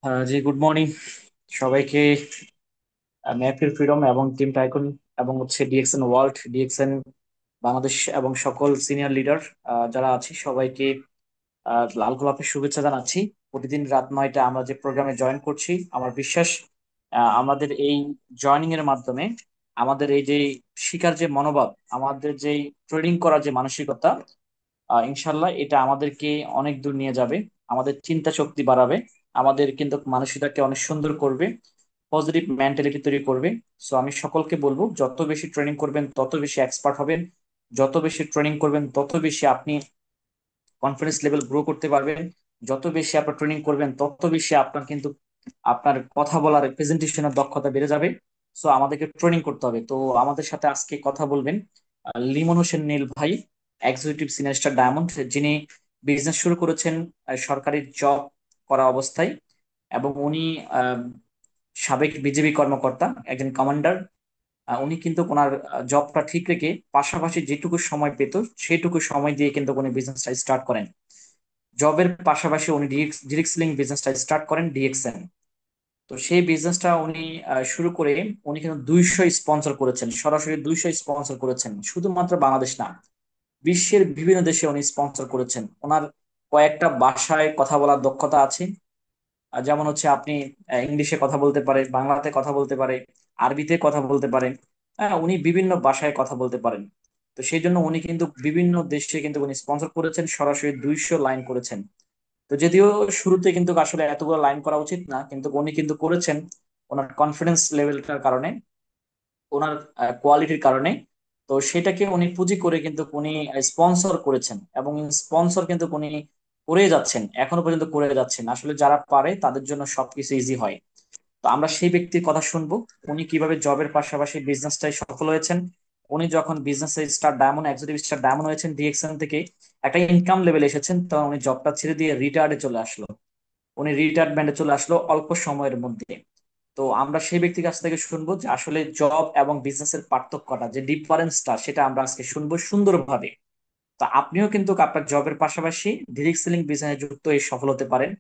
জি, good morning সবাইকে। ম্যাপের freedom এবং টিম টাইকুন এবং হচ্ছে ডিএক্সএন ওয়ার্ল্ড, ডিএক্সএন বাংলাদেশ এবং সকল সিনিয়র লিডার যারা আছি সবাইকে লাল গোলাপের শুভেচ্ছা জানাচ্ছি। প্রতিদিন রাত 9টায় আমরা যে প্রোগ্রামে জয়েন করছি, আমার বিশ্বাস আমাদের এই জয়েনিং এর মাধ্যমে আমাদের এই যে শিকার যে মনোভাব, আমাদের যে ট্রেডিং করার যে মানসিকতা, ইনশাল্লাহ এটা আমাদেরকে অনেক দূর নিয়ে যাবে, আমাদের চিন্তা শক্তি বাড়াবে, আমাদের কিন্তু মানসিকতাকে অনেক সুন্দর করবে, পজিটিভ মেন্টালিটি তৈরি করবে। সো আমি সকলকে বলবো, যত বেশি ট্রেনিং করবেন তত বেশি এক্সপার্ট হবেন, যত বেশি ট্রেনিং করবেন তত বেশি আপনি কনফিডেন্স লেভেল গ্রো করতে পারবেন, যত বেশি আপনার ট্রেনিং করবেন তত বেশি আপনার কিন্তু আপনার কথা বলার প্রেজেন্টেশনের দক্ষতা বেড়ে যাবে। সো আমাদেরকে ট্রেনিং করতে হবে। তো আমাদের সাথে আজকে কথা বলবেন লিমন হোসেন নীল ভাই, এক্সিকিউটিভ সিনিয়র স্টার ডায়মন্ড, যিনি বিজনেস শুরু করেছেন সরকারি জব করা অবস্থায়, এবং উনি আহ, সাবেক বিজেপি কর্মকর্তা, একজন কমান্ডার। উনি কিন্তু ওনার জবটা ঠিক রেখে পাশাপাশি যেটুকু সময় পেত সেটুকু সময় দিয়ে কিন্তু উনি বিজনেসটা স্টার্ট করেন। জবের পাশাপাশি উনি ডিরেক্ট সেলিং বিজনেসটা স্টার্ট করেন, ডিএক্সএন। তো সেই বিজনেসটা উনি শুরু করে উনি কিন্তু 200 স্পন্সর করেছেন, সরাসরি 200 স্পন্সর করেছেন, শুধুমাত্র বাংলাদেশ না, বিশ্বের বিভিন্ন দেশে উনি স্পন্সর করেছেন। ওনার কয়েকটা ভাষায় কথা বলার দক্ষতা আছে। যেমন হচ্ছে আপনি ইংলিশে কথা বলতে পারে, বাংলাতে কথা বলতে পারে, আরবিতে কথা বলতে পারেন। হ্যাঁ, উনি বিভিন্ন ভাষায় কথা বলতে পারেন। তো সেই জন্য উনি কিন্তু বিভিন্ন দেশে কিন্তু উনি স্পন্সর করেছেন, সরাসরি 200 লাইন করেছেন। তো যদিও শুরুতে কিন্তু আসলে এতগুলো লাইন করা উচিত না, কিন্তু উনি কিন্তু করেছেন ওনার কনফিডেন্স লেভেলটার কারণে, ওনার কোয়ালিটির কারণে। তো সেটাকে উনি পুঁজি করে কিন্তু উনি স্পন্সর করেছেন, এবং স্পন্সর কিন্তু উনি করে যাচ্ছেন, এখনো পর্যন্ত করে যাচ্ছেন। আসলে যারা পারে তাদের জন্য সবকিছু ইজি হয়। তো আমরা সেই ব্যক্তির কথা শুনবো, উনি কিভাবে জবের পাশাপাশি বিজনেসটাই সফল হয়েছেন। উনি যখন business star diamond, executive star diamond হয়েছেন, ডিএক্সএন থেকে একটা ইনকাম লেভেল এসেছেন, তখন উনি জবটা ছেড়ে দিয়ে রিটায়ার্ডে চলে আসলো। উনি রিটায়ারমেন্টে চলে আসলো অল্প সময়ের মধ্যে। তো আমরা সেই ব্যক্তির কাছ থেকে শুনবো যে আসলে জব এবং বিজনেসের পার্থক্যটা, যে ডিফারেন্সটা, সেটা আমরা আজকে শুনবো সুন্দরভাবে। তো আপনিও কিন্তু আপনার জবের পাশাপাশি ডিরেক্ট সেলিং বিজনেসে যুক্ত হয়ে সফল হতে পারেন।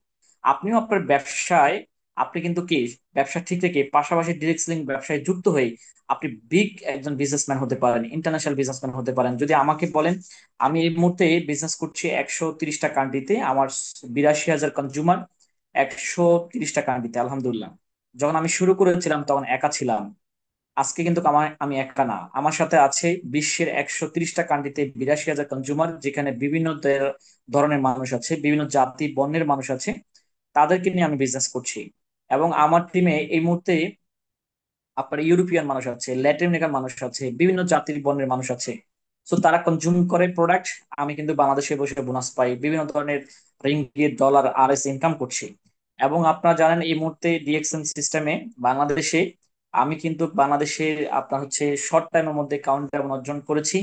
আপনিও আপনার ব্যবসায়, আপনি কিন্তু কি ব্যবসা ঠিক রেখে পাশাপাশি ডিরেক্ট সেলিং ব্যবসায় যুক্ত হয়ে আপনি বিগ একজন বিজনেসম্যান হতে পারেন, ইন্টারন্যাশনাল বিজনেসম্যান হতে পারেন। যদি আমাকে বলেন, আমি এই মুহূর্তে বিজনেস করছি 130টা কান্ট্রিতে, আমার 82,000 কনজিউমার, 130টা কান্ট্রিতে, আলহামদুলিল্লাহ। যখন আমি শুরু করেছিলাম তখন একা ছিলাম, আজকে কিন্তু আমি একা না, আমার সাথে আছে বিশ্বের 130টা কান্ট্রিতে 82,000 কনজিউমার, যেখানে বিভিন্ন ধরনের মানুষ আছে, বিভিন্ন জাতি বর্ণের মানুষ আছে, তাদেরকে নিয়ে আমি বিজনেস করছি। এবং আমার টিমে এই মুহূর্তে আপনার ইউরোপিয়ান মানুষ আছে, ল্যাটিন আমেরিকান মানুষ আছে, বিভিন্ন জাতির বর্ণের মানুষ আছে। তো তারা কনজিউম করে প্রোডাক্ট, আমি কিন্তু বাংলাদেশে বসে বোনাস পাই, বিভিন্ন ধরনের রিঙ্গিট, ডলার, আরএস ইনকাম করছি। এবং আপনারা জানেন এই মুহূর্তে ডিএক্সএন সিস্টেমে বাংলাদেশে, আমি কিন্তু বাংলাদেশের আপনার হচ্ছে শর্ট টাইমের মধ্যে কাউন্ট অর্জন করেছি।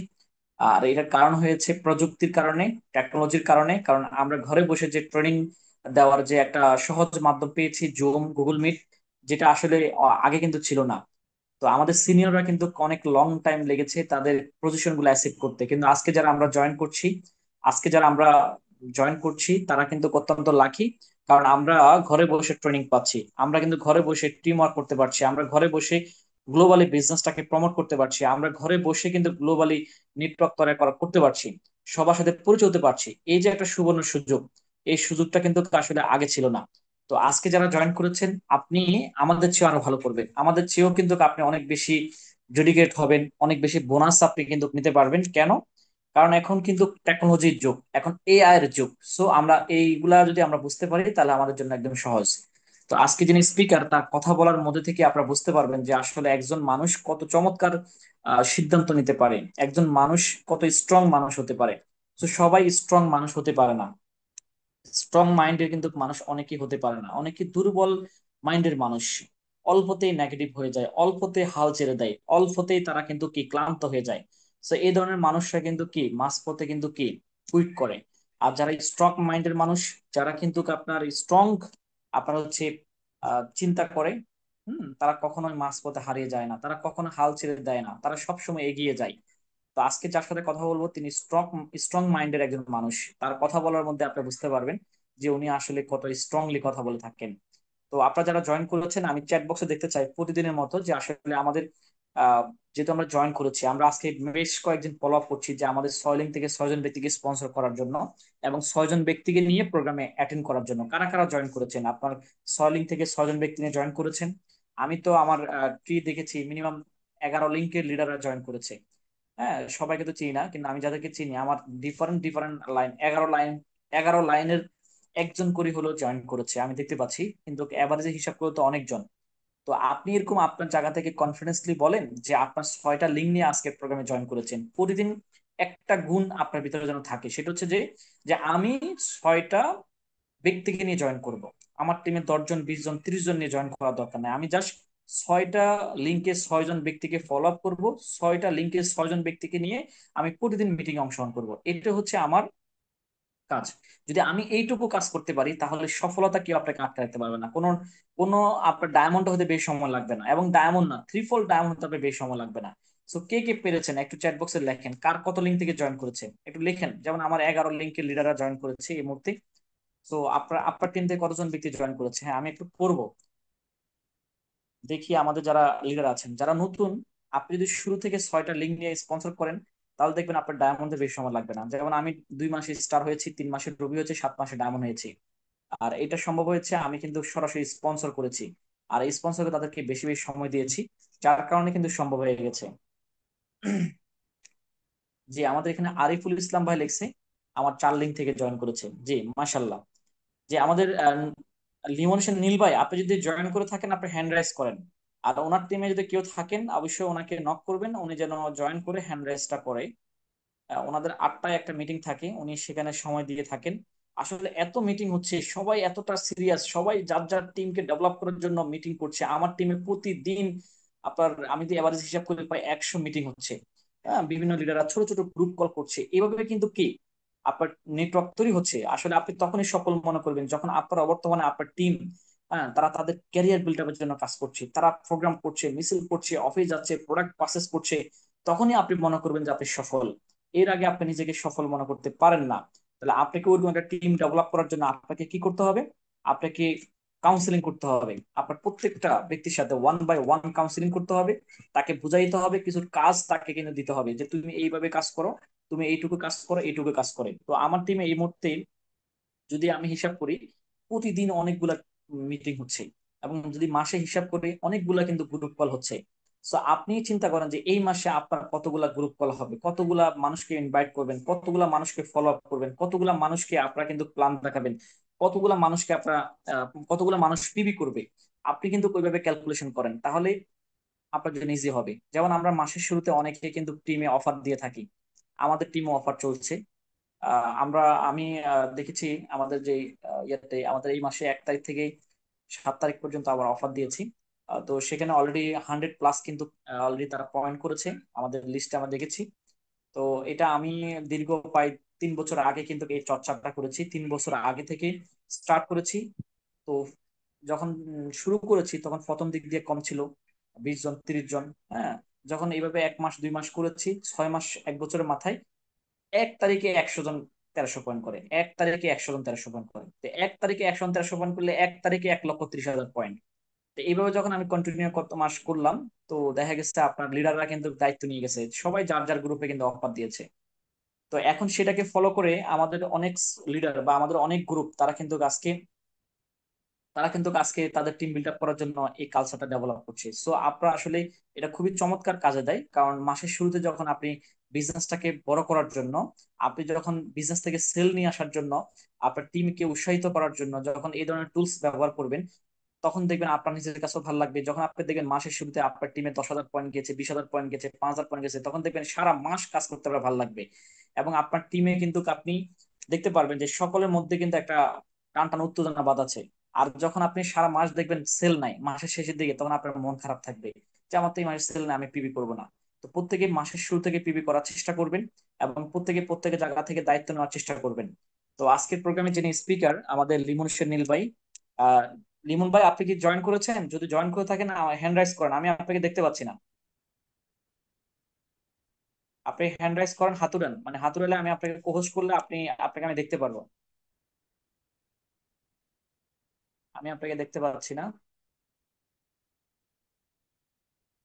আর এটার কারণ হয়েছে প্রযুক্তির কারণে, টেকনোলজির কারণে। কারণ আমরা ঘরে বসে যে ট্রেনিং দেওয়ার যে একটা সহজ মাধ্যম পেয়েছি, জুম, গুগল মিট, যেটা আসলে আগে কিন্তু ছিল না। তো আমাদের সিনিয়ররা কিন্তু অনেক লং টাইম লেগেছে তাদের পজিশন গুলো অ্যাচিভ করতে, কিন্তু আজকে যারা আমরা জয়েন করছি তারা কিন্তু অত্যন্ত লাকি। কারণ আমরা ঘরে বসে ট্রেনিং পাচ্ছি, আমরা কিন্তু ঘরে বসে টিম ওয়ার্ক করতে পারছি, আমরা ঘরে বসে গ্লোবালি বিজনেসটাকে প্রমোট করতে পারছি, আমরা ঘরে বসে কিন্তু গ্লোবালি নেটওয়ার্ক করতে পারছি, সবার সাথে পরিচয় হতে পারছি। এই যে একটা সুবর্ণ সুযোগ, এই সুযোগটা কিন্তু আসলে আগে ছিল না। তো আজকে যারা জয়েন করেছেন, আপনি আমাদের চেয়েও আরো ভালো করবেন, আমাদের চেয়েও কিন্তু আপনি অনেক বেশি ডেডিকেট হবেন, অনেক বেশি বোনাস আপনি কিন্তু নিতে পারবেন। কেন? কারণ এখন কিন্তু টেকনোলজির যুগ, এখন এআই এর যুগ। সো আমরা এইগুলা যদি আমরা বুঝতে পারি তাহলে আমাদের জন্য একদম সহজ। তো আজকে যিনি স্পিকার, তার কথা বলার মধ্যে থেকে আপনারা বুঝতে পারবেন যে আসলে একজন মানুষ কত চমৎকার সিদ্ধান্ত নিতে পারে, একজন মানুষ কত স্ট্রং মানুষ হতে পারে। তো সবাই স্ট্রং মানুষ হতে পারে না, স্ট্রং মাইন্ডের কিন্তু মানুষ অনেকেই হতে পারে না, অনেকে দুর্বল মাইন্ডের মানুষ, অল্পতেই নেগেটিভ হয়ে যায়, অল্পতে হাল ছেড়ে দেয়, অল্পতেই তারা কিন্তু কি ক্লান্ত হয়ে যায়। তো এই ধরনের মানুষরা কিন্তু কি মাঝপথে কিন্তু কি কুইট করে। আর যারা স্ট্রং মাইন্ডের মানুষ, যারা কিন্তু আপনার স্ট্রং, আপনার হচ্ছে চিন্তা করে, তারা কখনোই মাঝপথে হারিয়ে যায় না, তারা কখনো হাল ছেড়ে দেয় না, তারা সবসময় এগিয়ে যায়। তো আজকে যার সাথে কথা বলবো তিনি স্ট্রং স্ট্রং মাইন্ডের একজন মানুষ। তার কথা বলার মধ্যে আপনি বুঝতে পারবেন যে উনি আসলে কত স্ট্রংলি কথা বলে থাকেন। তো আপনারা যারা জয়েন করেছেন আমি চ্যাট বক্সে দেখতে চাই প্রতিদিনের মতো যে আসলে আমাদের আহ, যেহেতু আমরা জয়েন করেছি, আমরা আজকে বেশ কয়েকদিন ফলো আপ করছি যে আমাদের 6 লিঙ্ক থেকে 6 জন ব্যক্তিকে স্পন্সর করার জন্য এবং 6 জন ব্যক্তিকে নিয়ে প্রোগ্রামে অ্যাটেন্ড করার জন্য। কারা কারা জয়েন করেছেন? আপনার 6 লিঙ্ক থেকে 6 জন ব্যক্তি নিয়ে জয়েন করেছেন? আমি তো আমার ট্রি দেখেছি মিনিমাম 11 লিঙ্কের লিডাররা জয়েন করেছে। হ্যাঁ, সবাইকে তো চিনি না, কিন্তু আমি যাদেরকে চিনি আমার ডিফারেন্ট ডিফারেন্ট লাইন, 11 লাইন, 11 লাইনের একজন করে হলো জয়েন করেছে আমি দেখতে পাচ্ছি, কিন্তু এভারেজে হিসাব করে তো অনেকজন। তো আপনি এরকম আপনার জায়গা থেকে কনফিডেন্সলি বলেন যে আপনার 6টা লিঙ্ক নিয়ে আজকে প্রোগ্রামে জয়েন করেছেন। প্রতিদিন একটা গুণ আপনার ভিতরে যেন থাকে, সেটা হচ্ছে যে যে আমি 6টা ব্যক্তিকে নিয়ে জয়েন করব। আমার টিমে 10 জন, 20 জন, 30 জন নিয়ে জয়েন করার দরকার নাই। আমি জাস্ট 6টা লিঙ্কে 6 জন ব্যক্তিকে ফলো আপ করবো, 6টা লিঙ্কে 6 জন ব্যক্তিকে নিয়ে আমি প্রতিদিন মিটিং অংশগ্রহণ করব। এটা হচ্ছে আমার কাজ। যদি আমি এইটুকু কাজ করতে পারি তাহলে সফলতা কেউ আপনাকে আটকে রাখতে পারবে না। কোনো কোনো আপনার ডায়মন্ড হতে বেশি সময় লাগবে না, এবং ডায়মন্ড না, 3 ফোল্ড ডায়মন্ড হতে আপনার বেশি সময় লাগবে না। সো কে কে পেরেছেন একটু চ্যাট বক্সে লেখেন, কার কত লিঙ্ক থেকে জয়েন করেছেন একটু লেখেন। যেমন আমার 11 লিঙ্কের লিডাররা জয়েন করেছে এই মুহূর্তে। তো আপনার আপনার টিম থেকে কতজন ব্যক্তি জয়েন করেছে? হ্যাঁ, আমি একটু পড়বো, দেখি আমাদের যারা লিডার আছেন যারা নতুন। আপনি যদি শুরু থেকে 6টা লিঙ্ক নিয়ে স্পন্সর করেন তাহলে দেখবেন আপনার ডায়মন্ডে বেশি সময় লাগবে না। যেমন আমি 2 মাসে স্টার হয়েছি, 3 মাসে রবি হয়েছে, 7 মাসে ডায়মন্ড হয়েছি। আর এটা সম্ভব হয়েছে আমি কিন্তু সরাসরি স্পন্সর করেছি, আর এই স্পন্সরকে তাদেরকে বেশি বেশি সময় দিয়েছি, যার কারণে কিন্তু সম্ভব হয়ে গেছে। জি, আমাদের এখানে আরিফুল ইসলাম ভাই লিখছে আমার 4 লিঙ্ক থেকে জয়েন করেছে। জি, মাশাল্লাহ। যে আমাদের লিমন সেন নীল ভাই, আপনি যদি জয়েন করে থাকেন আপনি হ্যান্ড রাইজ করেন। আর ওনার টিমে যদি কেউ থাকেন অবশ্যই ওনাকে নক করবেন, উনি যেন জয়েন করে হ্যান্ড রাইজটা করে। ওনাদের 8টায় একটা মিটিং থাকে, উনি সেখানে সময় দিয়ে থাকেন। আসলে এত মিটিং হচ্ছে, সবাই এতটা সিরিয়াস, সবাই যার যার টিমকে ডেভেলপ করার জন্য মিটিং করছে। আমার টিমে প্রতিদিন আপনার আমি যদি এভারেজ হিসাব করে প্রায় 100 মিটিং হচ্ছে। হ্যাঁ, বিভিন্ন লিডাররা ছোট ছোট গ্রুপ কল করছে, এভাবে কিন্তু কি আপনার নেটওয়ার্ক তৈরি হচ্ছে। আসলে আপনি তখনই সফল মনে করবেন যখন আপনার বর্তমানে আপনার টিম, হ্যাঁ, তারা তাদের ক্যারিয়ার বিল্ড আপের জন্য কাজ করছে, তারা প্রোগ্রাম করছে, মিছিল করছে, অফিস যাচ্ছে, প্রোডাক্ট পারচেস করছে। তখনই আপনি মনে করবেন যে আপনি সফল। এর আগে আপনি নিজেকে সফল মনে করতে পারেন না। তাহলে আপনাকে ওরকম একটা টিম ডেভেলপ করার জন্য আপনাকে কি করতে হবে? আপনাকে কাউন্সিলিং করতে হবে। আপনার প্রত্যেকটা ব্যক্তির সাথে 1 বাই 1 কাউন্সিলিং করতে হবে। তাকে বুঝাইতে হবে, কিছু কাজ তাকে কিন্তু দিতে হবে যে তুমি এইভাবে কাজ করো, তুমি এইটুকু কাজ করো, এইটুকু কাজ করে। তো আমার টিমে এই মুহূর্তে যদি আমি হিসাব করি প্রতিদিন অনেকগুলা মিটিং হচ্ছে, এবং যদি মাসে হিসাব করি অনেকগুলা কিন্তু গ্রুপ কল হচ্ছে। তো আপনি চিন্তা করেন যে এই মাসে আপনার কতগুলা গ্রুপ কল হবে, কতগুলা মানুষকে ইনভাইট করবেন, কতগুলা মানুষকে ফলো আপ করবেন, কতগুলা মানুষকে আপনারা কিন্তু প্ল্যান দেখাবেন, কতগুলা মানুষকে আপনারা কতগুলা মানুষ পিবি করবে। আপনি কিন্তু ওইভাবে ক্যালকুলেশন করেন তাহলে আপনার জন্য ইজি হবে। যেমন আমরা মাসের শুরুতে অনেকে কিন্তু টিমে অফার দিয়ে থাকি, আমাদের টিমে অফার চলছে। আমরা আমি দেখেছি আমাদের যে ইয়েতে আমাদের এই মাসে 1 তারিখ থেকে 7 তারিখ পর্যন্ত আবার অফার দিয়েছি। তো সেখানে অলরেডি 100+ কিন্তু অলরেডি তারা পয়েন্ট করেছে আমাদের লিস্টে আমরা দেখেছি। তো এটা আমি দীর্ঘ প্রায় 3 বছর আগে কিন্তু এই চর্চাটা করেছি, 3 বছর আগে থেকে স্টার্ট করেছি। তো যখন শুরু করেছি তখন প্রথম দিক দিয়ে কম ছিল, 20 জন, 30 জন। হ্যাঁ, যখন এইভাবে 1 মাস 2 মাস করেছি, 6 মাস, 1 বছরের মাথায় 1 তারিখে 100 জন 1300 পয়েন্ট করে, 1 তারিখে 100 জন 1300 পয়েন্ট করে। তো 1 তারিখে 100 জন 1300 পয়েন্ট করলে 1 তারিখে 1,30,000 পয়েন্ট। তো এইভাবে যখন আমি কন্টিনিউ কত মাস করলাম, তো দেখা গেছে আপনার লিডাররা কিন্তু দায়িত্ব নিয়ে গেছে, সবাই যার যার গ্রুপে কিন্তু অফার দিয়েছে। তো এখন সেটাকে ফলো করে আমাদের অনেক লিডার বা আমাদের অনেক গ্রুপ তারা কিন্তু আজকে তাদের টিম বিল্ড আপ করার জন্য এই কালচারটা ডেভেলপ করছে। সো আপনারা আসলে এটা খুবই চমৎকার কাজে দেয়, কারণ মাসের শুরুতে যখন আপনি বিজনেসটাকে বড় করার জন্য, আপনি যখন বিজনেস থেকে সেল নিয়ে আসার জন্য, আপনার টিমকে উৎসাহিত করার জন্য যখন এই ধরনের টুলস ব্যবহার করবেন, তখন দেখবেন আপনার নিজের কাছেও ভালো লাগবে। যখন আপনি দেখবেন মাসের শুরুতে আপনার টিমে 10,000 পয়েন্ট গেছে, 20,000 পয়েন্ট গেছে, 5,000 পয়েন্ট গেছে, তখন দেখবেন সারা মাস কাজ করতে আপনার ভালো লাগবে। এবং আপনার টিমে কিন্তু আপনি দেখতে পারবেন যে সকলের মধ্যে কিন্তু একটা টান টান উত্তেজনা বাধ আছে। আর যখন আপনি সারা মাস দেখবেন সেল নাই মাসের শেষের দিকে, তখন আপনার মন খারাপ থাকবে যে আমার তো এই মাসে সেল নাই, আমি পিবি করবো না। তো প্রত্যেকে মাসের শুরু থেকে পিবি করার চেষ্টা করবেন, এবং প্রত্যেকে প্রত্যেকের জায়গা থেকে দায়িত্ব নেওয়ার চেষ্টা করবেন। তো আজকের প্রোগ্রামে যিনি স্পিকার আমাদের লিমন নীল ভাই, আহ লিমন ভাই আপনি কি জয়েন করেছেন? যদি জয়েন করে থাকেন হ্যান্ড রাইজ করেন, আমি আপনাকে দেখতে পাচ্ছি না। আপনি হ্যান্ড রাইজ করেন, হাতুড়েন, মানে হাতুড়েলে আমি আপনাকে কোহোস্ট করলে আপনাকে আমি দেখতে পারবো। আমি আপনাকে দেখতে পাচ্ছি না।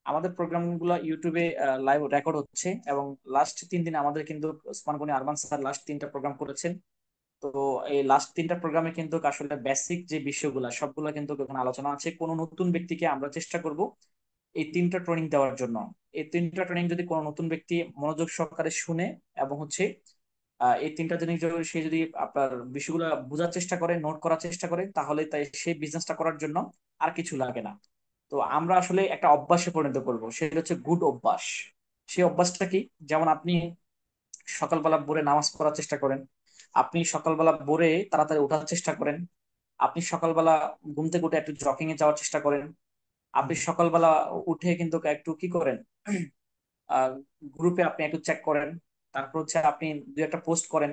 আমাদের প্রোগ্রামগুলো ইউটিউবে লাইভ রেকর্ড হচ্ছে, এবং লাস্ট 3 দিন আমাদের কিন্তু ওসমান গনি আরমান স্যার লাস্ট 3টা প্রোগ্রাম করেছেন। তো এই লাস্ট 3টা প্রোগ্রামে কিন্তু আসলে বেসিক যে বিষয়গুলো সবগুলো কিন্তু ওখানে আলোচনা আছে। কোনো নতুন ব্যক্তিকে আমরা চেষ্টা করব এই 3টা ট্রেনিং দেওয়ার জন্য। এই 3টা ট্রেনিং যদি কোনো নতুন ব্যক্তি মনোযোগ সহকারে শুনে এবং হচ্ছে এই 3টা জিনিস যদি সে যদি আপনার বিষয়গুলো বোঝার চেষ্টা করে, নোট করার চেষ্টা করে, তাহলে তাই সেই বিজনেসটা করার জন্য আর কিছু লাগে না। তো আমরা আসলে একটা অভ্যাসে পরিণত করব, সেটা হচ্ছে গুড অভ্যাস। সেই অভ্যাসটা কি? যেমন আপনি সকালবেলা ভোরে নামাজ পড়ার চেষ্টা করেন, আপনি সকালবেলা ভোরে তাড়াতাড়ি ওঠার চেষ্টা করেন, আপনি সকালবেলা ঘুম থেকে উঠে একটু জগিং এ যাওয়ার চেষ্টা করেন, আপনি সকালবেলা উঠে কিন্তু একটু কি করেন, গ্রুপে আপনি একটু চেক করেন, তারপর হচ্ছে আপনি দু একটা পোস্ট করেন,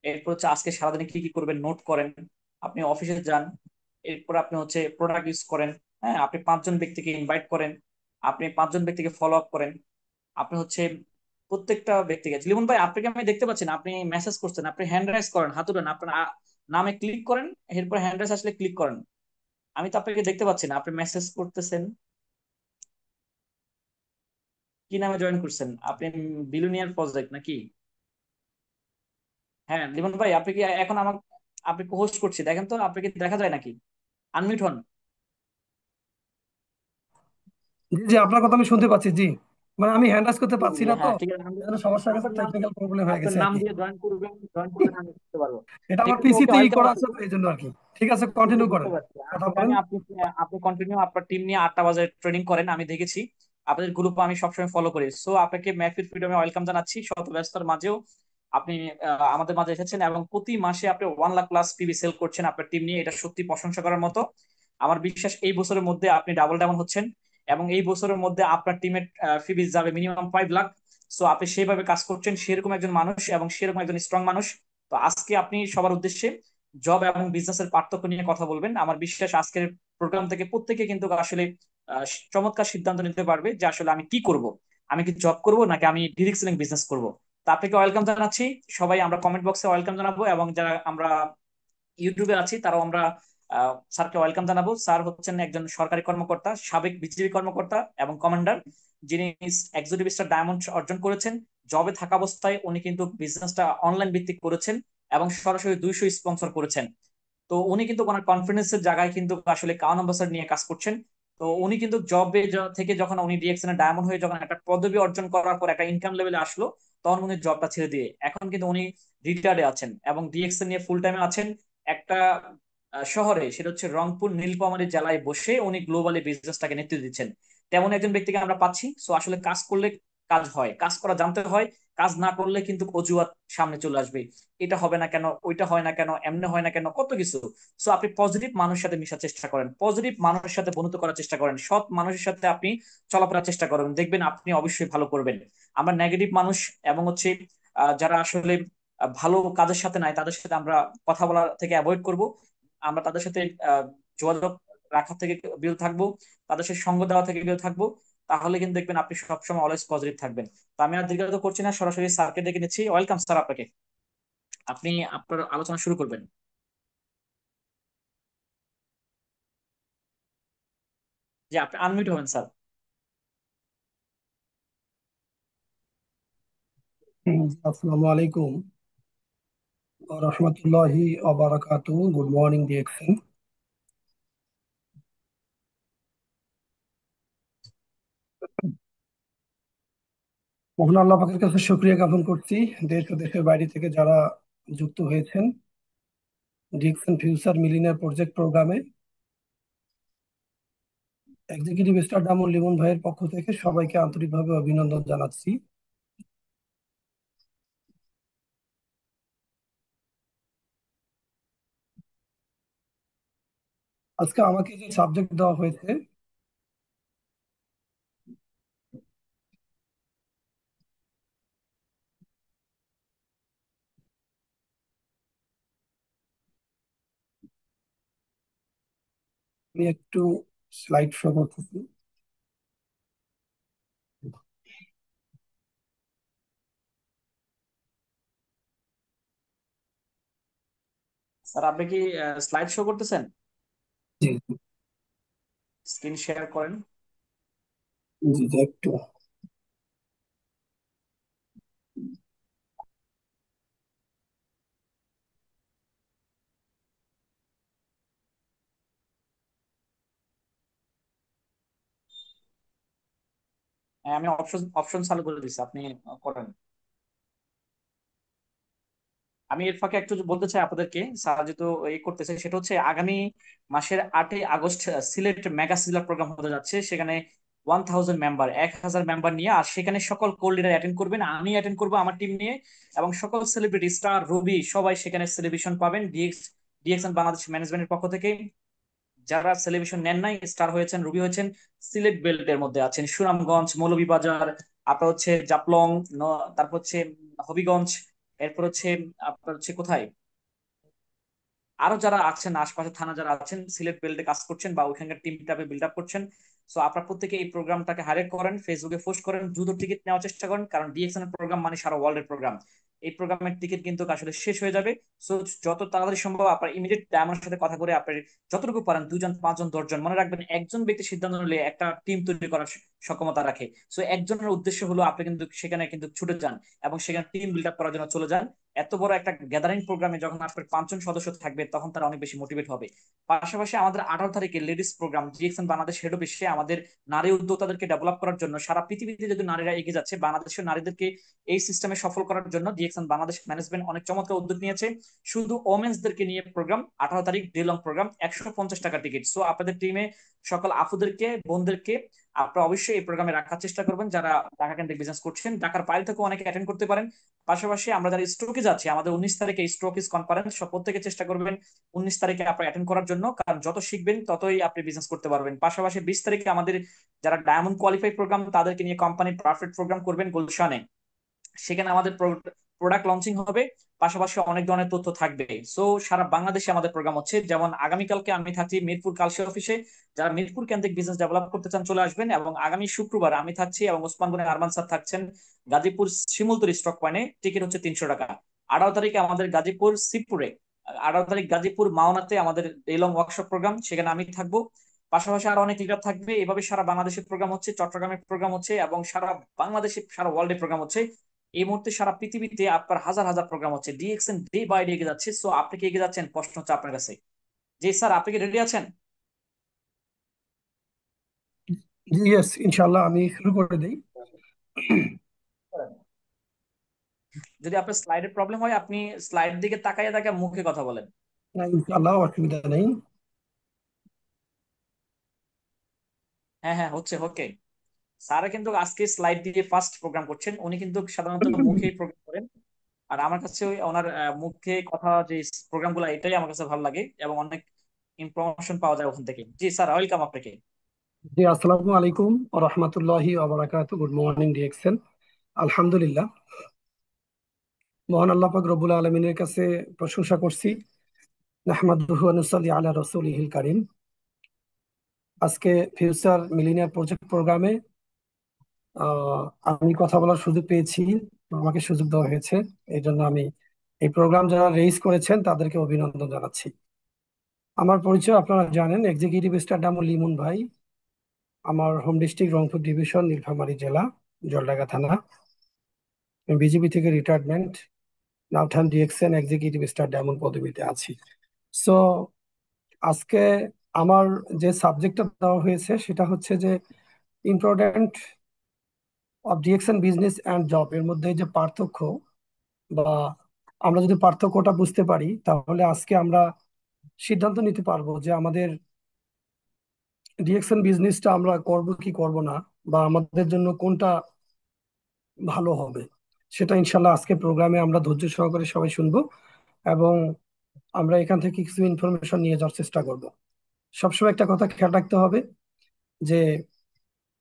এরপর হচ্ছে আজকে সারাদিনে কি কি করবেন নোট করেন, আপনি অফিসে যান, এরপর আপনি হচ্ছে প্রোডাক্ট ইউজ করেন, হ্যাঁ আপনি 5 জন ব্যক্তিকে ইনভাইট করেন, আপনি 5 জন ব্যক্তিকে ফলো আপ করেন, আপনি হচ্ছে প্রত্যেকটা ব্যক্তিকে, লিমন ভাই আপনাকে আমি দেখতে পাচ্ছি না, আপনি মেসেজ করছেন, আপনি হ্যান্ড রাইজ করেন, হাত উঠান, আপনার নামে ক্লিক করেন, এরপর হ্যান্ড রাইজ আসলে ক্লিক করেন। আমি তো আপনাকে দেখতে পাচ্ছি না, আপনি মেসেজ করতেছেন। কি নামে জয়েন করছেন আপনি? বিলিনিয়ার প্রজেক্ট নাকি? হ্যাঁ লিমন ভাই, আপনি কি এখন আমার, আপনি হোস্ট করছি দেখেন তো, আপনাকে দেখা যায় নাকি? আনমিউট হন। জি জি, আপনার কথা আমি শুনতে পাচ্ছি। জি, মানে আমি হ্যান্ড রাইজ করতে জি পারছি জি, না তো, হ্যাঁ ঠিক আছে, এখানে সমস্যা হয়ে গেছে, আপনার নাম, টেকনিক্যাল প্রবলেম হয়ে আপনার গেছে আর নাম কি। দিয়ে জয়েন করবেন, জয়েন করলে আমি বুঝতে পারবো। এটা ঠিক আমার আছে, ওকে, পিসিতেই ওয়েলকাম করা আছে আছি। তো, এই জন্য আর কি। ঠিক আছে, জি জি, কন্টিনিউ বুঝতে করেন, পারছি। কথা আমি বলেন। জানি আপনি, আপনি কন্টিনিউ আপনার টিম নিয়ে 8টা বাজে ট্রেনিং করেন, আমি দেখেছি আপনাদের গ্রুপ আমি সবসময় ফলো করি। সো আপনাকে মেহফিল ফ্রিডমে ওয়েলকাম জানাচ্ছি, শত ব্যস্ততার মাঝেও আপনি আমাদের মাঝে এসেছেন, এবং প্রতি মাসে আপনি 1 লাখ প্লাস পিবি সেল করছেন আপনার টিম নিয়ে, এটা সত্যি প্রশংসা করার মতো। আমার বিশ্বাস এই বছরের মধ্যে আপনি ডাবল ডাবল হচ্ছেন, এবং এই বছরের মধ্যে আপনার টিমের ফিবি যাবে মিনিমাম 5 লাখ। সো আপনি সেইভাবে কাজ করছেন, সেরকম একজন মানুষ এবং সেরকম একজন স্ট্রং মানুষ। তো আজকে আপনি সবার উদ্দেশ্যে জব এবং বিজনেসের পার্থক্য নিয়ে কথা বলবেন। আমার বিশ্বাস আজকের প্রোগ্রাম থেকে প্রত্যেকে কিন্তু আসলে আহ, চমৎকার সিদ্ধান্ত নিতে পারবে যে আসলে আমি কি করব, আমি কি জব করব নাকি আমি ডিরেক্ট সেলিং বিজনেস করব। তা আপনাকে ওয়েলকাম জানাচ্ছি। সবাই আমরা কমেন্ট বক্সে ওয়েলকাম জানাবো, এবং যারা আমরা ইউটিউবে আছি তারাও আমরা স্যারকে ওয়েলকাম জানাবো। স্যার হচ্ছেন একজন সরকারি কর্মকর্তা, সাবেক বিজিবি কর্মকর্তা এবং কমান্ডার, যিনি এক্সিকিউটিভ স্টার ডায়মন্ড অর্জন করেছেন। জবে থাকা অবস্থায় উনি কিন্তু বিজনেসটা অনলাইন ভিত্তিক করেছেন এবং সরাসরি 200 স্পন্সর করেছেন। তো উনি কিন্তু ওনার কনফিডেন্সের জায়গায় কিন্তু আসলে কাউন অ্যাম্বাসাডর নিয়ে কাজ করছেন। তো উনি কিন্তু জবে থেকে যখন উনি ডিএক্সএন ডায়মন্ড হয়ে যখন একটা পদবি অর্জন করার পর একটা ইনকাম লেভেলে আসলো, তখন উনি জবটা ছেড়ে দিয়ে এখন কিন্তু উনি রিটায়ার্ডে আছেন এবং ডিএক্সএন নিয়ে ফুল টাইমে আছেন একটা শহরে, সেটা হচ্ছে রংপুর নীলফামারী জেলায় বসে উনি গ্লোবালি বিজনেসটাকে নেতৃত্ব দিচ্ছেন। তেমন একজন ব্যক্তিকে আমরা পাচ্ছি। সো আসলে কাজ করলে কাজ হয়, কাজ করা জানতে হয়, কাজ না করলে কিন্তু অজুহাত সামনে চলে আসবে, এটা হবে না কেন, ওইটা হয় না কেন, এমনি হয় না কেন, কত কিছু। সো আপনি পজিটিভ মানুষের সাথে মিশার চেষ্টা করেন, পজিটিভ মানুষের সাথে বন্ধুত্ব করার চেষ্টা করেন, সৎ মানুষের সাথে আপনি চলাফেরার চেষ্টা করেন, দেখবেন আপনি অবশ্যই ভালো করবেন। আমরা নেগেটিভ মানুষ এবং হচ্ছে যারা আসলে ভালো কাজের সাথে নাই, তাদের সাথে আমরা কথা বলা থেকে অ্যাভয়েড করব। আমরা তাদের সাথে যোগাযোগ রাখা থেকে বিরত থাকবো, তাদের সাথে সঙ্গ দেওয়া থেকে বিরত থাকবো। তাহলে কিন্তু দেখবেন আপনি সবসময় অলওয়েজ পজিটিভ থাকবেন। তো আমি আর দীর্ঘায়িত করছি না, সরাসরি স্যারকে ডেকে নিচ্ছি। ওয়েলকাম স্যার আপনাকে, আপনি আপনার আলোচনা শুরু করবেন। যে আপনি আনমিউট হবেন স্যার। আসসালামু আলাইকুম ওয়া রাহমাতুল্লাহি ওয়া বারাকাতুহু। Good morning DXN. মহান আল্লাহ পাকের কাছে শুকরিয়া জ্ঞাপন করছি, দেশ ও দেশের বাইরে থেকে যারা যুক্ত হয়েছেন ডিএক্সএন ফিউচার মিলিনিয়ার প্রজেক্ট প্রোগ্রামে। এক্সিকিউটিভ স্টার ডায়মন্ড লিমন ভাইয়ের পক্ষ থেকে সবাইকে আন্তরিকভাবে অভিনন্দন জানাচ্ছি। আজকে আমাকে যে সাবজেক্ট দেওয়া হয়েছে, আমি একটু স্লাইড শো করতেছি। স্যার আপনি কি স্লাইড শো করতেছেন? জি স্ক্রিন শেয়ার করেন। জি জি, একটু। হ্যাঁ, আমি অপশন অপশন চালু করে দিচ্ছি, আপনি করেন। আমি এর ফাঁকে একটু বলতে চাই আপনাদেরকে, স্যার যেহেতু এই করতেছে, সেটা হচ্ছে আগামী মাসের 8ই আগস্ট সিলেট মেগা সিলার প্রোগ্রাম হতে যাচ্ছে। সেখানে 1000 মেম্বার, 1000 মেম্বার নিয়ে, আর সেখানে সকল কোর লিডার অ্যাটেন্ড করবেন, আমি অ্যাটেন্ড করবো আমার টিম নিয়ে, এবং সকল সেলিব্রিটি স্টার রবি সবাই সেখানে সেলিব্রেশন পাবেন ডিএক্সএন বাংলাদেশ ম্যানেজমেন্টের পক্ষ থেকে। যারা সেলিব্রেশন নেন নাই, স্টার হয়েছেন, রুবি হয়েছেন, সিলেট বেল্টের মধ্যে আছেন সুনামগঞ্জ, মৌলভীবাজার, আপনার হচ্ছে জাফলং, তারপর হচ্ছে হবিগঞ্জ, এরপর হচ্ছে আপনার হচ্ছে কোথায় আরো যারা আছেন আশপাশে থানা যারা আছেন সিলেট বেল্টে কাজ করছেন বা ওইখানকার টিমটাকে বিল্ড আপ করছেন। সো আপনারা প্রত্যেকে এই প্রোগ্রামটাকে হাইলাইট করেন, ফেসবুকে পোস্ট করেন, দ্রুত টিকিট নেওয়ার চেষ্টা করেন, কারণ ডিএক্সএন এর প্রোগ্রাম মানে সারা ওয়ার্ল্ডের প্রোগ্রাম। এই প্রোগ্রামের টিকিট কিন্তু আসলে শেষ হয়ে যাবে। সো যত তাড়াতাড়ি সম্ভব আপনার ইমিডিয়েট আমার সাথে কথা করে আপনার যতটুকু পারেন, 2 জন 5 জন 10 জন, মনে রাখবেন একজন ব্যক্তি সিদ্ধান্ত নিলে একটা টিম তৈরি করার সক্ষমতা রাখে। সো একজনের উদ্দেশ্য হলো আপনি কিন্তু সেখানে কিন্তু ছুটে যান এবং সেখানে টিম বিল্ড আপ করার জন্য চলে যান। এত বড় একটা গ্যাদারিং প্রোগ্রামে যখন আপনার 5 জন সদস্য থাকবে, তখন তারা অনেক বেশি মোটিভেট হবে। পাশাপাশি আমাদের 18 তারিখে লেডিস প্রোগ্রাম জিএক্সএন বাংলাদেশ হেড অফিসে আমাদের নারী উদ্যোক্তাদেরকে ডেভেলপ করার জন্য, সারা পৃথিবীতে যদি নারীরা এগিয়ে যাচ্ছে, বাংলাদেশের নারীদেরকে এই সিস্টেমে সফল করার জন্য জিএক্সএন বাংলাদেশ ম্যানেজমেন্ট অনেক চমৎকার উদ্যোগ নিয়েছে। শুধু ওমেন্সদেরকে নিয়ে প্রোগ্রাম, 18 তারিখ ডে লং প্রোগ্রাম, 150 টাকা টিকিট। সো আপনাদের টিমে সকল আপুদেরকে, বোনদেরকে আপনারা অবশ্যই এই প্রোগ্রামে রাখার চেষ্টা করবেন, যারা ঢাকা কেন্দ্রিক বিজনেস করছেন। ঢাকার বাইরে থেকেও অনেকে অ্যাটেন্ড করতে পারেন। পাশাপাশি আমরা যারা স্ট্রোকে যাচ্ছি, আমাদের 19 তারিখে স্ট্রোকিজ কনফারেন্স, সব প্রত্যেকে চেষ্টা করবেন 19 তারিখে আপনি অ্যাটেন্ড করার জন্য, কারণ যত শিখবেন ততই আপনি বিজনেস করতে পারবেন। পাশাপাশি 20 তারিখে আমাদের যারা ডায়মন্ড কোয়ালিফাই প্রোগ্রাম, তাদেরকে নিয়ে কোম্পানির পারফেক্ট প্রোগ্রাম করবেন গুলশানে। সেখানে আমাদের প্রোডাক্ট লঞ্চিং হবে, পাশাপাশি অনেক ধরনের তথ্য থাকবে। সো সারা বাংলাদেশে আমাদের প্রোগ্রাম হচ্ছে, যেমন আগামীকালকে আমি থাকছি মিরপুর কালসি অফিসে। যারা মিরপুর কেন্দ্রিক বিজনেস ডেভেলপ করতে চান চলে আসবেন। এবং আগামী শুক্রবার আমি থাকছি এবং ওসমান গনি আরমান স্যার থাকছেন গাজীপুর শিমুলতলি স্টক পয়েন্টে। টিকিট হচ্ছে 300 টাকা। 18 তারিখে আমাদের গাজীপুর শিবপুরে, 18 তারিখ গাজীপুর মাওনাতে আমাদের ডে লং ওয়ার্কশপ প্রোগ্রাম, সেখানে আমি থাকবো। পাশাপাশি আরো অনেক লিডার থাকবে। এভাবে সারা বাংলাদেশের প্রোগ্রাম হচ্ছে, চট্টগ্রামের প্রোগ্রাম হচ্ছে, এবং সারা বাংলাদেশে সারা ওয়ার্ল্ডে প্রোগ্রাম হচ্ছে। এই মুহূর্তে সারা পৃথিবীতে আপনার হাজার হাজার প্রোগ্রাম হচ্ছে, ডিএক্সএন ডে বাই ডে এগিয়ে যাচ্ছে। সো আপনি কি এগিয়ে যাচ্ছেন? প্রশ্ন হচ্ছে আপনার কাছে। জি স্যার, আপনি কি রেডি আছেন? জি ইয়েস, ইনশাল্লাহ আমি শুরু করে দিই। যদি আপনার স্লাইডের প্রবলেম হয়, আপনি স্লাইড দিকে তাকাইয়া তাকায় মুখে কথা বলেন। না, ইনশাল্লাহ অসুবিধা নেই। হ্যাঁ হ্যাঁ, হচ্ছে, ওকে। স্যার কিন্তু আজকে স্লাইড দিয়ে ফার্স্ট প্রোগ্রাম করছেন, উনি কিন্তু সাধারণত মুখেই প্রোগ্রাম করেন। আর আমার কাছে ওই ওনার মুখে কথা যে প্রোগ্রাম গুলো, এটাই আমার কাছে ভালো লাগে এবং অনেক ইনফরমেশন পাওয়া যায় ওখান থেকে। জি স্যার, ওয়েলকাম আপনাকে। জি, আসসালামু আলাইকুম ওয়া রাহমাতুল্লাহি ওয়া বারাকাতুহু। Good morning DXN. আলহামদুলিল্লাহ, মহান আল্লাহ পাক রব্বুল আলামিনের কাছে প্রশংসা করছি। নাহমাদুহু ওয়া নুসাল্লি আলা রাসূলিহিল কারীম। আজকে ফিউচার মিলিনিয়ার প্রজেক্ট প্রোগ্রামে আমি কথা বলার সুযোগ পেয়েছি, আমাকে সুযোগ দেওয়া হয়েছে। এই জন্য আমি এই প্রোগ্রাম যারা রেইজ করেছেন তাদেরকে অভিনন্দন জানাচ্ছি। আমার পরিচয় আপনারা জানেন, এক্সিকিউটিভ স্টার ডামু লিমন ভাই। আমার home district Rangpur division, Nilphamari জেলা, জলডাঙ্গা থানা। বিজিবি থেকে রিটায়ারমেন্ট, নাউথান ডিএক্সএন এক্সিকিউটিভ স্টার ডায়মন্ড পদবিতে আছি। সো আজকে আমার যে সাবজেক্টটা দেওয়া হয়েছে সেটা হচ্ছে যে important of DXN business and job, এর মধ্যে যে পার্থক্য, বা আমরা যদি পার্থক্যটা বুঝতে পারি তাহলে আজকে আমরা সিদ্ধান্ত নিতে পারবো যে আমাদের ডিএক্সএন বিজনেসটা আমরা করব কি করব না, বা আমাদের জন্য কোনটা ভালো হবে। সেটা ইনশাল্লাহ আজকে প্রোগ্রামে আমরা ধৈর্য সহকারে সবাই শুনবো, এবং আমরা এখান থেকে কিছু ইনফরমেশন নিয়ে যাওয়ার চেষ্টা করব। সবসময় একটা কথা খেয়াল রাখতে হবে যে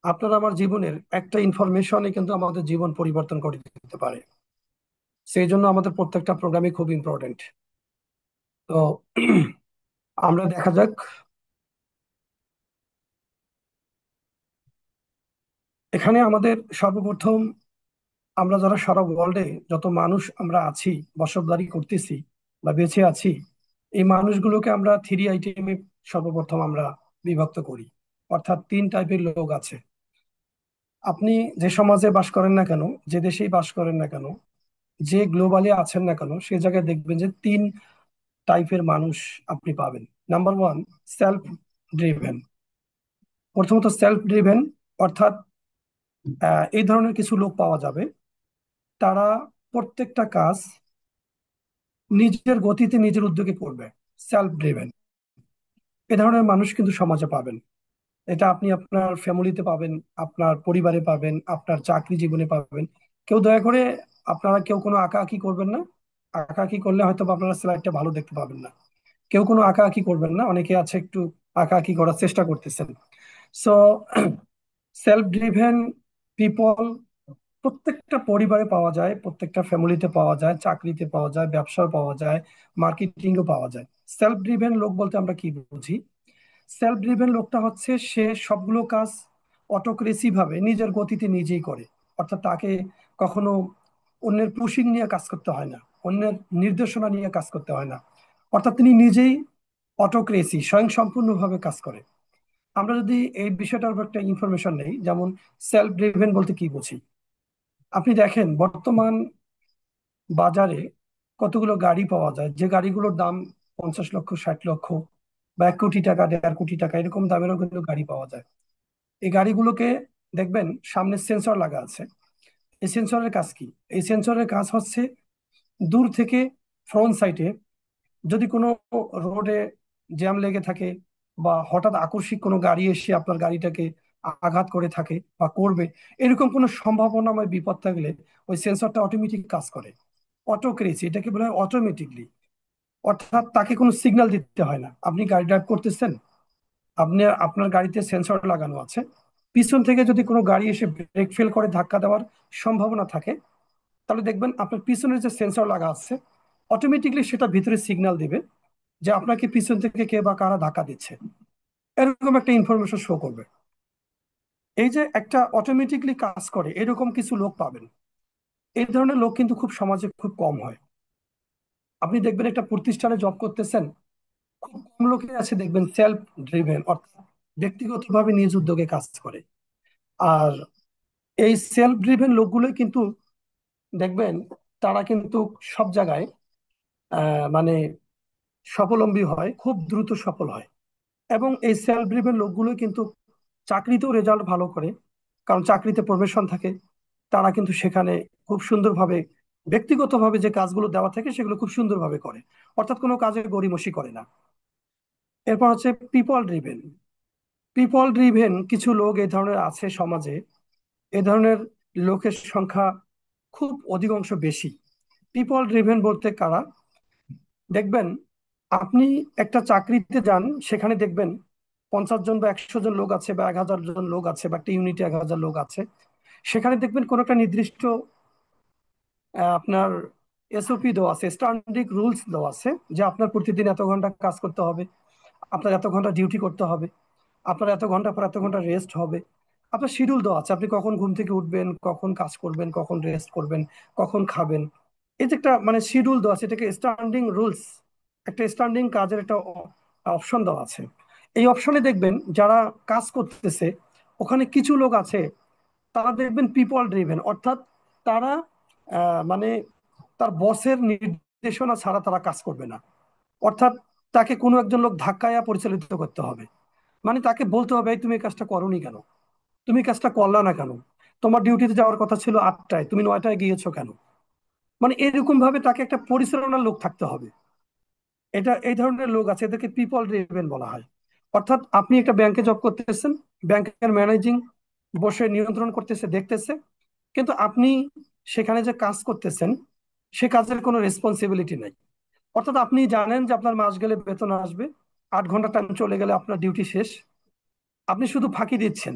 আপনার আমার জীবনের একটা ইনফরমেশনই কিন্তু আমাদের জীবন পরিবর্তন করে দিতে পারে। সেই জন্য আমাদের প্রত্যেকটা প্রোগ্রামই খুব ইম্পর্টেন্ট। তো আমরা দেখা যাক। এখানে আমাদের সর্বপ্রথম, আমরা যারা সারা ওয়ার্ল্ডে যত মানুষ আমরা আছি, বসতবাড়ি করতেছি বা বেঁচে আছি, এই মানুষগুলোকে আমরা 3 আইটেমে সর্বপ্রথম আমরা বিভক্ত করি। অর্থাৎ তিন টাইপের লোক আছে। আপনি যে সমাজে বাস করেন না কেন, যে দেশেই বাস করেন না কেন, যে গ্লোবালি আছেন না কেন, সে জায়গায় দেখবেন যে তিন টাইপের মানুষ আপনি পাবেন। Number one, self driven. প্রথমত সেলফ ড্রিভেন, অর্থাৎ এই ধরনের কিছু লোক পাওয়া যাবে, তারা প্রত্যেকটা কাজ নিজের গতিতে নিজের উদ্যোগে করবে। সেলফ ড্রিভেন এ ধরনের মানুষ কিন্তু সমাজে পাবেন। এটা আপনি আপনার ফ্যামিলিতে পাবেন, আপনার পরিবারে পাবেন, আপনার চাকরি জীবনে পাবেন। কেউ দয়া করে, আপনারা কেউ কোনো আঁকাআঁকি করবেন না। আঁকাআঁকি করলে হয়তো বা আপনারা স্লাইডটা ভালো দেখতে পাবেন না। কেউ কোনো আঁকাআঁকি করবেন না, অনেকে আছে একটু আঁকাআঁকি করার চেষ্টা করতেছেন। সো সেলফ ড্রিভেন পিপল প্রত্যেকটা পরিবারে পাওয়া যায়, প্রত্যেকটা ফ্যামিলিতে পাওয়া যায়, চাকরিতে পাওয়া যায়, ব্যবসায় পাওয়া যায়, মার্কেটিংও পাওয়া যায়। সেলফ ড্রিভেন লোক বলতে আমরা কি বুঝি? সেলফ ড্রিভেন লোকটা হচ্ছে সে সবগুলো কাজ অটোক্রেসি ভাবে নিজের গতিতে নিজেই করে। অর্থাৎ তাকে কখনো অন্যের পুশিং নিয়ে কাজ করতে হয় না, অন্যের নির্দেশনা নিয়ে কাজ করতে হয় না। অর্থাৎ তিনি নিজেই অটোক্রেসি, স্বয়ং সম্পূর্ণভাবে কাজ করে। আমরা যদি এই বিষয়টার উপর একটা ইনফরমেশন নেই, যেমন সেলফ ড্রিভেন বলতে কি বুঝি। আপনি দেখেন বর্তমান বাজারে কতগুলো গাড়ি পাওয়া যায়, যে গাড়িগুলোর দাম 50 লক্ষ, 60 লক্ষ, বা 1 কোটি টাকা, 1.5 কোটি টাকা, এরকম দামেরও কিন্তু গাড়ি পাওয়া যায়। এই গাড়িগুলোকে দেখবেন সামনে সেন্সর লাগা আছে। এই সেন্সরের কাজ কি? এই সেন্সরের কাজ হচ্ছে দূর থেকে ফ্রন্ট সাইডে যদি কোনো রোডে জ্যাম লেগে থাকে, বা হঠাৎ আকস্মিক কোনো গাড়ি এসে আপনার গাড়িটাকে আঘাত করে থাকে বা করবে, এরকম কোনো সম্ভাবনাময় বিপদ থাকলে ওই সেন্সরটা অটোমেটিক কাজ করে। অটোক্রেসি, এটাকে বলা হয় অটোমেটিকলি। অর্থাৎ তাকে কোনো সিগন্যাল দিতে হয় না। আপনি গাড়ি ড্রাইভ করতেছেন, আপনি আপনার গাড়িতে সেন্সর লাগানো আছে, পিছন থেকে যদি কোনো গাড়ি এসে ব্রেক ফেল করে ধাক্কা দেওয়ার সম্ভাবনা থাকে, তাহলে দেখবেন আপনার পিছনের যে সেন্সর লাগা আছে অটোমেটিকলি সেটা ভিতরে সিগন্যাল দিবে যে আপনাকে পিছন থেকে কে বা কারা ধাক্কা দিচ্ছে, এরকম একটা ইনফরমেশন শো করবে। এই যে একটা অটোমেটিকলি কাজ করে, এরকম কিছু লোক পাবেন। এই ধরনের লোক কিন্তু খুব সমাজে খুব কম হয়। আপনি দেখবেন একটা প্রতিষ্ঠানে জব করতেছেন, খুব কম লোকে আছে দেখবেন সেলফ ড্রিভেন, অর্থাৎ ব্যক্তিগতভাবে নিজ উদ্যোগে কাজ করে। আর এই সেলফ ড্রিভেন লোকগুলোই কিন্তু দেখবেন তারা কিন্তু সব জায়গায় মানে স্বাবলম্বী হয়, খুব দ্রুত সফল হয়। এবং এই সেলফ ড্রিভেন লোকগুলো কিন্তু চাকরিতেও রেজাল্ট ভালো করে, কারণ চাকরিতে প্রমোশন থাকে। তারা কিন্তু সেখানে খুব সুন্দরভাবে ব্যক্তিগতভাবে যে কাজগুলো দেওয়া থাকে সেগুলো খুব সুন্দরভাবে করে। অর্থাৎ কোনো কাজে গড়িমসি করে না। এরপর হচ্ছে পিপল ড্রিভেন। পিপল ড্রিভেন কিছু লোক এই ধরনের আছে সমাজে। এ ধরনের লোকের সংখ্যা খুব অধিকাংশ বেশি। পিপল ড্রিভেন বলতে কারা? দেখবেন আপনি একটা চাকরিতে যান, সেখানে দেখবেন 50 জন বা 100 জন লোক আছে, বা 1000 জন লোক আছে, বা একটা ইউনিটে 1000 লোক আছে। সেখানে দেখবেন কোন একটা নির্দিষ্ট আপনার এসওপি দেওয়া আছে, স্ট্যান্ডার্ড রুলস দেওয়া আছে, যে আপনার প্রতিদিন এত ঘন্টা কাজ করতে হবে, আপনার এত ঘন্টা ডিউটি করতে হবে, আপনার এত ঘন্টা পর এত ঘন্টা রেস্ট হবে। আপনার শিডিউল দেওয়া আছে, আপনি কখন ঘুম থেকে উঠবেন, কখন কাজ করবেন, কখন রেস্ট করবেন, কখন খাবেন। এই যে একটা মানে শিডিউল দেওয়া আছে, এটাকে স্ট্যান্ডিং রুলস, একটা স্ট্যান্ডিং কাজের একটা অপশন দেওয়া আছে। এই অপশনে দেখবেন যারা কাজ করতেছে, ওখানে কিছু লোক আছে, তারা দেখবেন পিপল ড্রিভেন, অর্থাৎ তারা মানে তার বসের নির্দেশনা ছাড়া তারা কাজ করবে না। অর্থাৎ তাকে কোনো একজন লোক ধাক্কায়া পরিচালিত করতে হবে। মানে তাকে বলতে হবে, "এই তুমি এই কাজটা করোনি কেন? তুমি এই কাজটা করলা না কেন? তোমার ডিউটিতে যাওয়ার কথা ছিল 8টায়, তুমি 9টায় গিয়েছো কেন?" মানে এরকম ভাবে তাকে একটা পরিচালনার লোক থাকতে হবে। এটা এই ধরনের লোক আছে, এদেরকে পিপল ড্রিভেন বলা হয়। অর্থাৎ আপনি একটা ব্যাংকে জব করতেছেন, ব্যাংকের ম্যানেজিং বসে নিয়ন্ত্রণ করতেছে, দেখতেছে, কিন্তু আপনি সেখানে যে কাজ করতেছেন সে কাজের কোনো রেসপন্সিবিলিটি নাই। অর্থাৎ আপনি জানেন যে আপনার মাস গেলে বেতন আসবে, 8 ঘন্টা টাইম চলে গেলে আপনার ডিউটি শেষ, আপনি শুধু ফাঁকি দিচ্ছেন,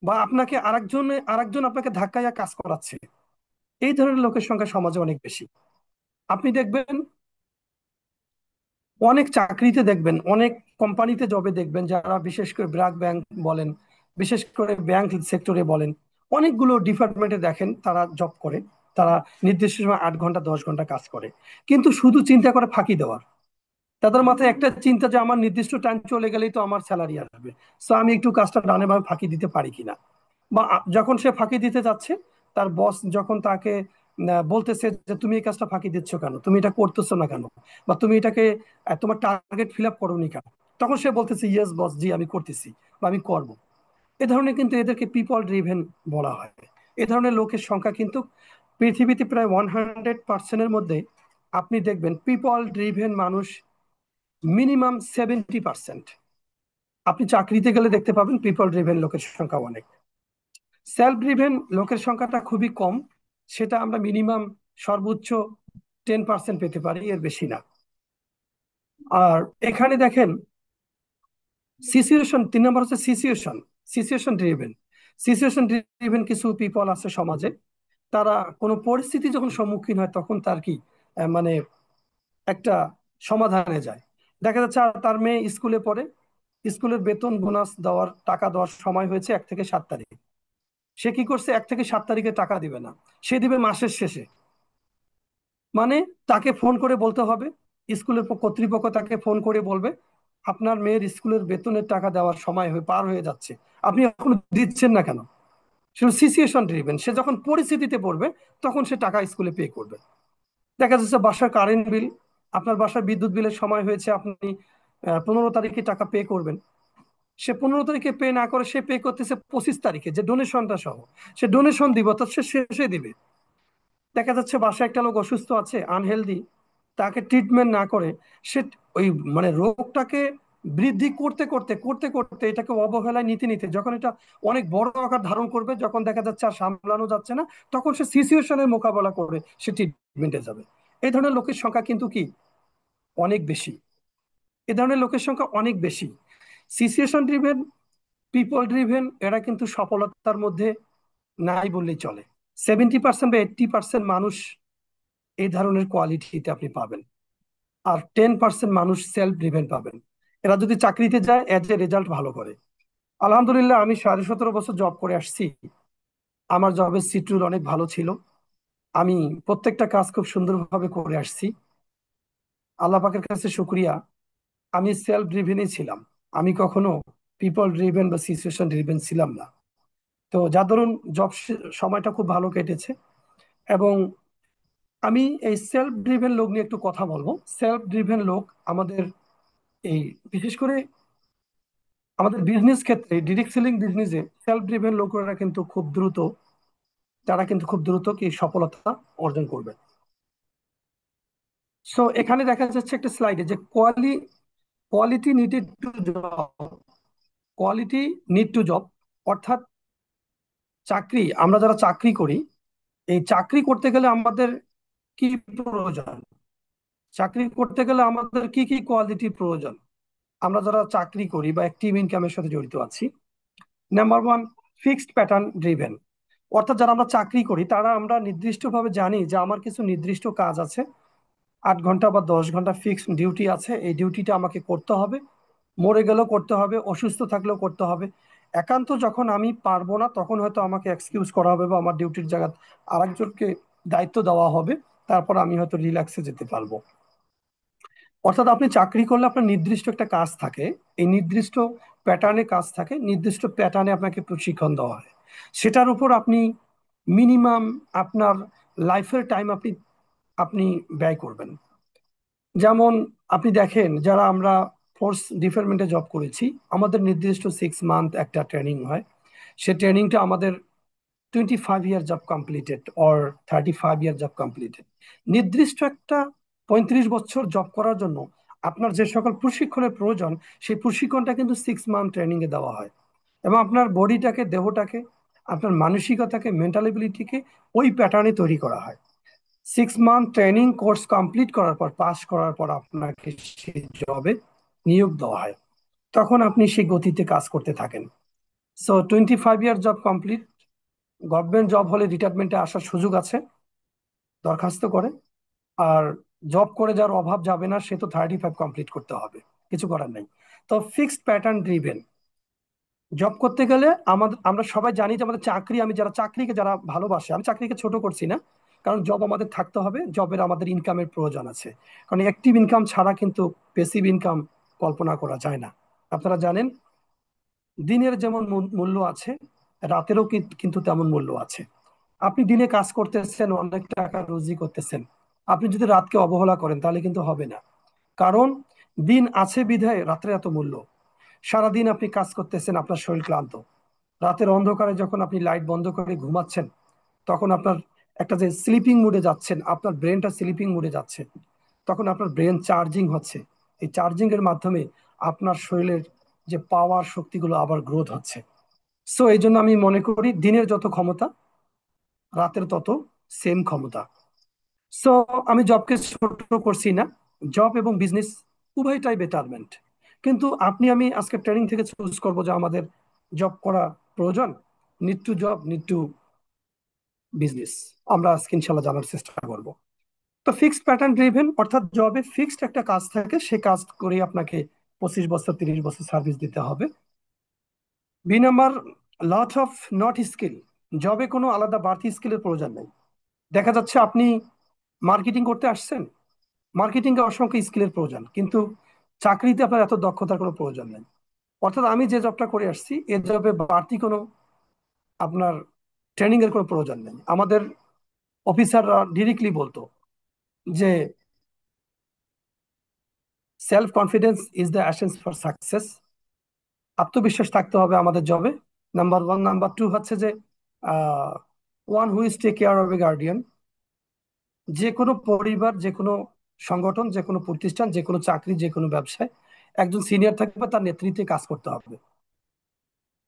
বা আপনাকে আরেকজন আপনাকে ধাক্কাইয়া কাজ করাচ্ছে। এই ধরনের লোকের সংখ্যা সমাজে অনেক বেশি। আপনি দেখবেন অনেক চাকরিতে দেখবেন, অনেক কোম্পানিতে জবে দেখবেন, যারা বিশেষ করে ব্র্যাক ব্যাংক বলেন, বিশেষ করে ব্যাংক সেক্টরে বলেন, অনেকগুলো ডিপার্টমেন্টে দেখেন তারা জব করে। তারা নির্দিষ্ট সময় 8 ঘন্টা 10 ঘন্টা কাজ করে, কিন্তু শুধু চিন্তা করে ফাঁকি দেওয়ার। তাদের মাথায় একটা চিন্তা যে আমার নির্দিষ্ট টাইম চলে গেলেই তো আমার স্যালারি আসবে, সো আমি একটু কাজটা ডানে ভাবে ফাঁকি দিতে পারি কিনা। বা যখন সে ফাঁকি দিতে যাচ্ছে, তার বস যখন তাকে বলতেছে যে তুমি এই কাজটা ফাঁকি দিচ্ছ কেন, তুমি এটা করতেছো না কেন, বা তুমি এটাকে তোমার টার্গেট ফিল আপ করোনি কেন, তখন সে বলতেছে ইয়েস বস, জি আমি করতেছি বা আমি করব। এ ধরনের কিন্তু এদেরকে পিপল ড্রিভেন বলা হয়। এ ধরনের লোকের সংখ্যা কিন্তু পৃথিবীতে প্রায় 100%-এর মধ্যে আপনি দেখবেন পিপল ড্রিভেন মানুষ মিনিমাম 70%। আপনি চাকরিতে গেলে দেখতে পাবেন পিপল ড্রিভেন লোকের সংখ্যা অনেক। সেলফ ড্রিভেন লোকের সংখ্যাটা খুবই কম, সেটা আমরা মিনিমাম সর্বোচ্চ 10% পেতে পারি, এর বেশি না। আর এখানে দেখেন সিচুয়েশন, 3 নম্বর হচ্ছে situation. Situation driven, situation driven কিছু পিপল আছে সমাজে, তারা কোনো পরিস্থিতি যখন সম্মুখীন হয় তখন তার কি মানে একটা সমাধানে যায়। দেখা যাচ্ছে তার মেয়ে স্কুলে পড়ে, স্কুলের বেতন বোনাস দেওয়ার টাকা দেওয়ার সময় হয়েছে 1 থেকে 7 তারিখ। সে কি করছে, 1 থেকে 7 তারিখে টাকা দিবে না, সে দিবে মাসের শেষে। মানে তাকে ফোন করে বলতে হবে, স্কুলের কর্তৃপক্ষ তাকে ফোন করে বলবে আপনার মেয়ের স্কুলের বেতনের টাকা দেওয়ার সময় হয়ে পার হয়ে যাচ্ছে, আপনি এখনো দিচ্ছেন না কেন। সে সিচুয়েশন ড্রিভেন, সে যখন পরিস্থিতিতে পড়বে তখন সে টাকা স্কুলে পে করবে। দেখা যাচ্ছে বাসার কারেন্ট বিল, আপনার বাসার বিদ্যুৎ বিলের সময় হয়েছে, আপনি 15 তারিখে টাকা পে করবেন, সে 15 তারিখে পে না করে সে পে করতেছে 25 তারিখে, যে ডোনেশনটা সহ। সে ডোনেশন দিব তো সে শেষে দিবে। দেখা যাচ্ছে বাসায় একটা লোক অসুস্থ আছে, আনহেলদি, তাকে ট্রিটমেন্ট না করে সে ওই মানে রোগটাকে বৃদ্ধি করতে করতে করতে করতে এটাকে অবহেলায় নিতে নিতে যখন এটা অনেক বড় আকার ধারণ করবে, যখন দেখা যাচ্ছে আর সামলানো যাচ্ছে না, তখন সে সিচুয়েশনের মোকাবেলা করে সে ট্রিটমেন্টে যাবে। এই ধরনের লোকের সংখ্যা কিন্তু কি অনেক বেশি। এ ধরনের লোকের সংখ্যা অনেক বেশি। সিচুয়েশন ড্রিভেন, পিপল ড্রিভেন এরা কিন্তু সফলতার মধ্যে নাই বললেই চলে। 70% বা 80% মানুষ এই ধরনের কোয়ালিটিতে আপনি পাবেন। আর 10% মানুষ সেলফ ড্রিভেন পাবেন। এরা যদি চাকরিতে যায় এজ এ রেজাল্ট ভালো করে। আলহামদুলিল্লাহ, আমি 17.5 বছর জব করে আসছি। আমার জবের সিটিউল অনেক ভালো ছিল। আমি প্রত্যেকটা কাজ খুব সুন্দরভাবে করে আসছি। আল্লাহ পাকের কাছে শুক্রিয়া, আমি সেলফ ড্রিভেনই ছিলাম। আমি কখনো পিপল ড্রিভেন বা সিচুয়েশন ড্রিভেন ছিলাম না। তো যার দরুন জব সময়টা খুব ভালো কেটেছে। এবং আমি এই সেলফ ড্রিভেন লোক নিয়ে একটু কথা বলবো। সেলফ ড্রিভেন লোক আমাদের এই বিশেষ করে আমাদের বিজনেস ক্ষেত্রে, ডিরেক্ট সেলিং বিজনেসে সেলফ ড্রিভেন লোকেরা কিন্তু খুব দ্রুত, তারা কিন্তু খুব দ্রুত কি সফলতা অর্জন করবে। সো এখানে দেখা যাচ্ছে একটা স্লাইডে যে quality needed to job, quality need to job, অর্থাৎ চাকরি, আমরা যারা চাকরি করি, এই চাকরি করতে গেলে আমাদের কি প্রয়োজন, চাকরি করতে গেলে আমাদের কি কি কোয়ালিটি প্রয়োজন। আমরা যারা চাকরি করি বা অ্যাক্টিভ ইনকামের সাথে জড়িত আছি, number one, fixed pattern driven. অর্থাৎ যারা আমরা চাকরি করি তারা আমরা নির্দিষ্টভাবে জানি যে আমার কিছু নির্দিষ্ট কাজ আছে, 8 ঘন্টা বা 10 ঘন্টা ফিক্সড ডিউটি আছে, এই ডিউটিটা আমাকে করতে হবে, মরে গেলেও করতে হবে, অসুস্থ থাকলেও করতে হবে। একান্ত যখন আমি পারবো না তখন হয়তো আমাকে এক্সকিউজ করা হবে বা আমার ডিউটির জায়গা আরেকজনকে দায়িত্ব দেওয়া হবে, তারপর আমি হয়তো রিল্যাক্সে যেতে পারবো। অর্থাৎ আপনি চাকরি করলে আপনার নির্দিষ্ট একটা কাজ থাকে, এই নির্দিষ্ট প্যাটার্নে কাজ থাকে, নির্দিষ্ট প্যাটার্নে আপনাকে প্রশিক্ষণ দেওয়া হয়, সেটার উপর আপনি মিনিমাম আপনার লাইফের টাইম আপনি আপনি ব্যয় করবেন। যেমন আপনি দেখেন যারা আমরা ফোর্স ডিপার্টমেন্টে জব করেছি, আমাদের নির্দিষ্ট 6 মান্থ একটা ট্রেনিং হয়। সে ট্রেনিংটা আমাদের 25 year job completed or 35 year job completed. নির্দিষ্ট একটা 35 বছর জব করার জন্য আপনার যে সকল প্রশিক্ষণের প্রয়োজন, সেই প্রশিক্ষণটা কিন্তু 6 মান্থ ট্রেনিং এ দেওয়া হয়। এবং আপনার বডিটাকে, দেহটাকে, আপনার মানসিকতাকে, মেন্টাল এবিলিটিকে ওই প্যাটার্নে তৈরি করা হয়। 6 মান্থ ট্রেনিং কোর্স কমপ্লিট করার পর, পাস করার পর আপনাকে সেই জবে নিয়োগ দেওয়া হয়। তখন আপনি সেই গতিতে কাজ করতে থাকেন। So 25 year job complete, government job হলে রিটায়ারমেন্টে আসার সুযোগ আছে, দরখাস্ত করে। আর জব করে যার অভাব যাবে না, সে তো 35 কমপ্লিট করতে হবে, কিছু করার নাই। তো ফিক্সড প্যাটার্ন ড্রিভেন জব করতে গেলে আমাদের, আমরা সবাই জানি যে আমাদের চাকরি, আমি যারা চাকরিকে যারা ভালোবাসে, আমি চাকরিকে ছোট করছি না, কারণ জব আমাদের থাকতে হবে, জবের আমাদের ইনকামের প্রয়োজন আছে। কারণ অ্যাক্টিভ ইনকাম ছাড়া কিন্তু প্যাসিভ ইনকাম কল্পনা করা যায় না। আপনারা জানেন, দিনের যেমন মূল্য আছে, রাতেরও কিন্তু তেমন মূল্য আছে। আপনি দিনে কাজ করতেছেন, অনেক টাকা রুজি করতেছেন, আপনি যদি রাতকে অবহেলা করেন তাহলে কিন্তু হবে না। কারণ দিন আছে বিধায় রাত্রে এত মূল্য। সারাদিন আপনি কাজ করতেছেন, আপনার শরীর ক্লান্ত, রাতের অন্ধকারে যখন আপনি লাইট বন্ধ করে ঘুমাচ্ছেন, তখন আপনার একটা যে স্লিপিং মুডে যাচ্ছেন, আপনার ব্রেনটা স্লিপিং মুডে যাচ্ছে, তখন আপনার ব্রেন চার্জিং হচ্ছে। এই চার্জিং এর মাধ্যমে আপনার শরীরের যে পাওয়ার শক্তিগুলো আবার গ্রোথ হচ্ছে। সো এই জন্য আমি মনে করি দিনের যত ক্ষমতা, রাতের তত সেম ক্ষমতা। সো আমি জবকে ছোট করছি না, জব এবং বিজনেস উভয়টাই বেটারমেন্ট। কিন্তু আপনি আমি আজকে ট্রেনিং থেকে চুজ করবো যে আমাদের জব করা প্রয়োজন, need to job, need to business, আমরা আজকে ইনশাল্লাহ জানার চেষ্টা করব। তো ফিক্সড প্যাটার্ন ড্রিভেন, অর্থাৎ জবে ফিক্সড একটা কাজ থাকে, সে কাজ করে আপনাকে 25 বছর 30 বছর সার্ভিস দিতে হবে। B number, lot of not skill. জবে কোনো আলাদা বাড়তি স্কিলের প্রয়োজন নেই। দেখা যাচ্ছে আপনি মার্কেটিং করতে আসছেন, মার্কেটিং এ অসংখ্য স্কিলের প্রয়োজন, কিন্তু চাকরিতে আপনার এত দক্ষতার কোনো প্রয়োজন নেই। অর্থাৎ আমি যে জবটা করে আসছি, এ জবে বাড়তি কোনো আপনার ট্রেনিং এর কোনো প্রয়োজন নেই। আমাদের অফিসাররা ডিরেক্টলি বলতো যে self confidence is the essence for success. আত্মবিশ্বাস থাকতে হবে আমাদের জবে, নাম্বার ওয়ান। নাম্বার টু হচ্ছে যে one who is take care of a guardian. যে কোনো পরিবার, যে কোনো সংগঠন, যে কোনো প্রতিষ্ঠান, যে কোনো চাকরি, যে কোনো ব্যবসায় একজন সিনিয়র থাকবে, তার নেতৃত্বে কাজ করতে হবে।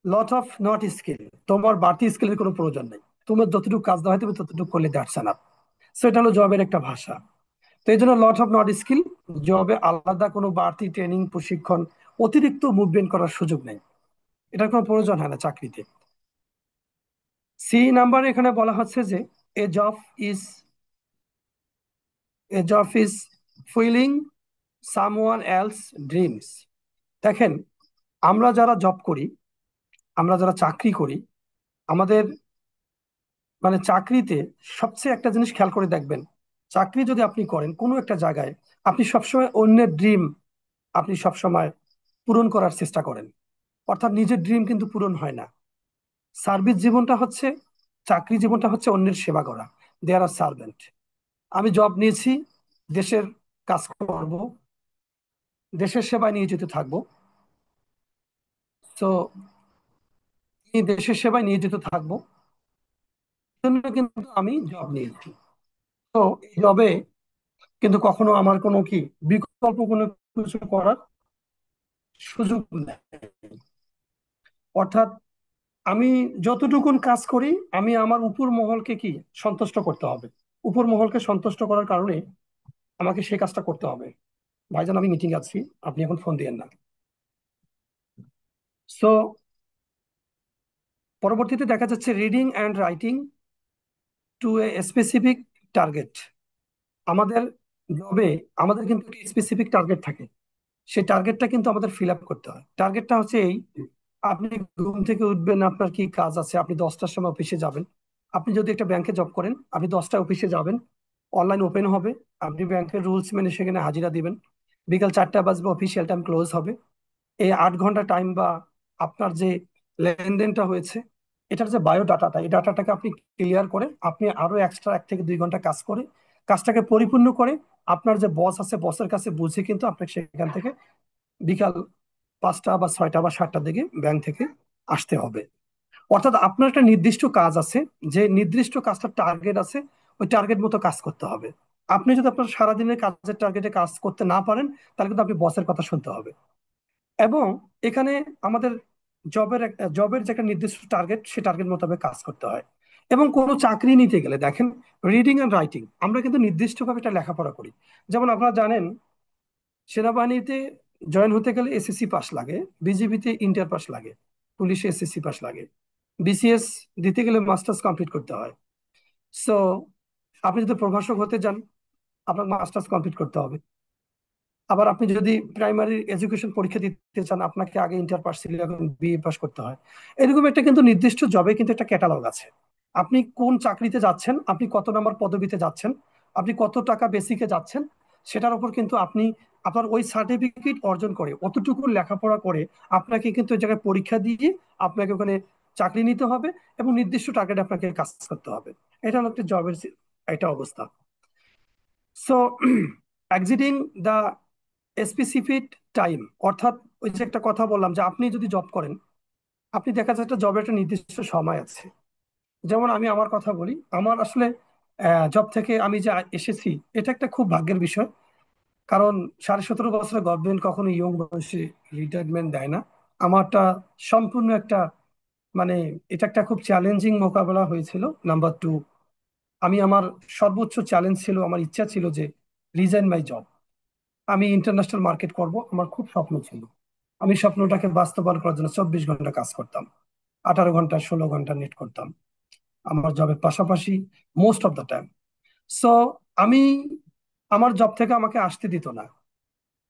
লট অফ নট স্কিল, তোমার বাড়তি স্কিলের কোনো প্রয়োজন নেই। তোমার যতটুকু কাজ দেওয়া হয় তুমি ততটুকু করলে দ্যাটস এনাফ। সেটা হলো জবের একটা ভাষা। তো এই জন্য লট অফ নট স্কিল, জবে আলাদা কোনো বাড়তি ট্রেনিং, প্রশিক্ষণ, অতিরিক্ত মুভমেন্ট করার সুযোগ নেই। এটার কোনো প্রয়োজন হয় না চাকরিতে। সি নাম্বার এখানে বলা হচ্ছে যে a job is a job is fulfilling someone else dreams. দেখেন, আমরা যারা জব করি, আমরা যারা চাকরি করি, আমাদের মানে চাকরিতে সবচেয়ে একটা জিনিস খেয়াল করে দেখবেন, চাকরি যদি আপনি করেন কোনো একটা জায়গায়, আপনি সবসময় অন্যের ড্রিম আপনি সবসময় পূরণ করার চেষ্টা করেন। অর্থাৎ নিজের ড্রিম কিন্তু পূরণ হয় না। সার্ভিস জীবনটা হচ্ছে, চাকরি জীবনটা হচ্ছে অন্যের সেবা করা। দেয়ার আর সার্ভেন্ট। আমি জব নিয়েছি, দেশের কাজ করব, দেশের সেবায় নিয়োজিত থাকবো। তো এই দেশের সেবায় নিয়োজিত থাকবো জন্য কিন্তু আমি জব নিয়েছি। তো এই জবে কিন্তু কখনো আমার কোনো কি বিকল্প কোনো কিছু করার সুযোগ নেই। অর্থাৎ আমি যতটুকুন কাজ করি, আমি আমার উপর মহলকে কি সন্তুষ্ট করতে হবে। উপর মহলকে সন্তুষ্ট করার কারণে আমাকে সেই কাজটা করতে হবে। ভাইজান, আমি মিটিং আছি, আপনি এখন ফোন দিয়েন না। সো পরবর্তীতে দেখা যাচ্ছে reading and writing to a specific target. আমাদের জবে আমাদের কিন্তু স্পেসিফিক টার্গেট থাকে। সেই টার্গেটটা কিন্তু আমাদের ফিল আপ করতে হয়। টার্গেটটা হচ্ছে এই, আপনি ঘুম থেকে উঠবেন, আপনার কি কাজ আছে, আপনি 10টার সময় অফিসে যাবেন। আপনি যদি একটা ব্যাংকে জব করেন, আপনি 10টায় অফিসে যাবেন, অনলাইন ওপেন হবে, আপনি ব্যাংকের রুলস মেনে সেখানে হাজিরা দিবেন। বিকাল 4টা বাজবে, অফিসিয়াল টাইম ক্লোজ হবে। এই 8 ঘন্টা টাইম বা আপনার যে লেনদেনটা হয়েছে, এটার যে বায়োডাটাটা, এই ডাটাটাকে আপনি ক্লিয়ার করে আপনি আরো এক্সট্রা 1 থেকে 2 ঘন্টা কাজ করে কাজটাকে পরিপূর্ণ করে আপনার যে বস আছে, বসের কাছে বুঝে কিন্তু আপনাকে সেখান থেকে বিকাল 5টা বা 6টা বা 7টার দিকে ব্যাংক থেকে আসতে হবে। অর্থাৎ আপনার একটা নির্দিষ্ট কাজ আছে, যে নির্দিষ্ট কাজটার টার্গেট আছে, ওই টার্গেট মতো কাজ করতে হবে। আপনি যদি আপনার সারাদিনের কাজের টার্গেটে কাজ করতে না পারেন, তাহলে কিন্তু আপনি বসের কথা শুনতে হবে। এবং এখানে আমাদের জবের যে একটা নির্দিষ্ট টার্গেট, সে টার্গেট মোতাবেক কাজ করতে হয়। এবং কোনো চাকরি নিতে গেলে দেখেন, রিডিং এন্ড রাইটিং আমরা কিন্তু নির্দিষ্টভাবে এটা লেখাপড়া করি। যেমন আপনারা জানেন, সেনাবাহিনীতে জয়েন হতে গেলে এসএসসি পাস লাগে, বিজিবিতে ইন্টার পাস লাগে, পুলিশে এসএসসি পাস লাগে, বিসিএস দিতে গেলে মাস্টার্স কমপ্লিট করতে হয়। সো আপনি যদি প্রভাষক হতে যান, আপনার মাস্টার্স কমপ্লিট করতে হবে। আবার আপনি যদি প্রাইমারি এডুকেশন পরীক্ষা দিতে চান, আপনাকে আগে ইন্টার পাস ছিল, এখন বিএ পাস করতে হয়। এরকম একটা কিন্তু নির্দিষ্ট জবে কিন্তু একটা ক্যাটালগ আছে। আপনি কোন চাকরিতে যাচ্ছেন, আপনি কত নম্বর পদবিতে যাচ্ছেন, আপনি কত টাকা বেসিকে যাচ্ছেন, সেটার উপর কিন্তু আপনি আপনার ওই সার্টিফিকেট অর্জন করে অতটুকু লেখাপড়া করে আপনাকে কিন্তু ওই জায়গায় পরীক্ষা দিয়ে আপনাকে ওখানে চাকরি নিতে হবে এবং নির্দিষ্ট টার্গেট আপনাকে কাজ করতে হবে। এটা হলো একটা জবের একটা অবস্থা। So exciting the specific time, অর্থাৎ ওই যে একটা কথা বললাম যে আপনি যদি জব করেন, আপনি দেখা যাচ্ছে একটা জবের একটা নির্দিষ্ট সময় আছে। যেমন আমি আমার কথা বলি, আমার আসলে জব থেকে আমি যে এসেছি এটা একটা খুব ভাগ্যের বিষয়। কারণ 17.5 বছরের গভর্নমেন্ট কখনো ইয়ং বয়সে রিটায়ারমেন্ট দেয় না। আমারটা সম্পূর্ণ একটা মানে এটা একটা খুব চ্যালেঞ্জিং মোকাবেলা হয়েছিল। নাম্বার টু, আমি আমার সর্বোচ্চ চ্যালেঞ্জ ছিল, আমার ইচ্ছা ছিল যে রিজাইন মাই জব, আমি ইন্টারন্যাশনাল মার্কেট করব, আমার খুব স্বপ্ন ছিল। আমি স্বপ্নটাকে বাস্তবায়ন করার জন্য 24 ঘন্টা কাজ করতাম, 18 ঘন্টা 16 ঘন্টা নেট করতাম আমার জবের পাশাপাশি, most of the time. So আমি আমার জব থেকে আমাকে আসতে দিত না।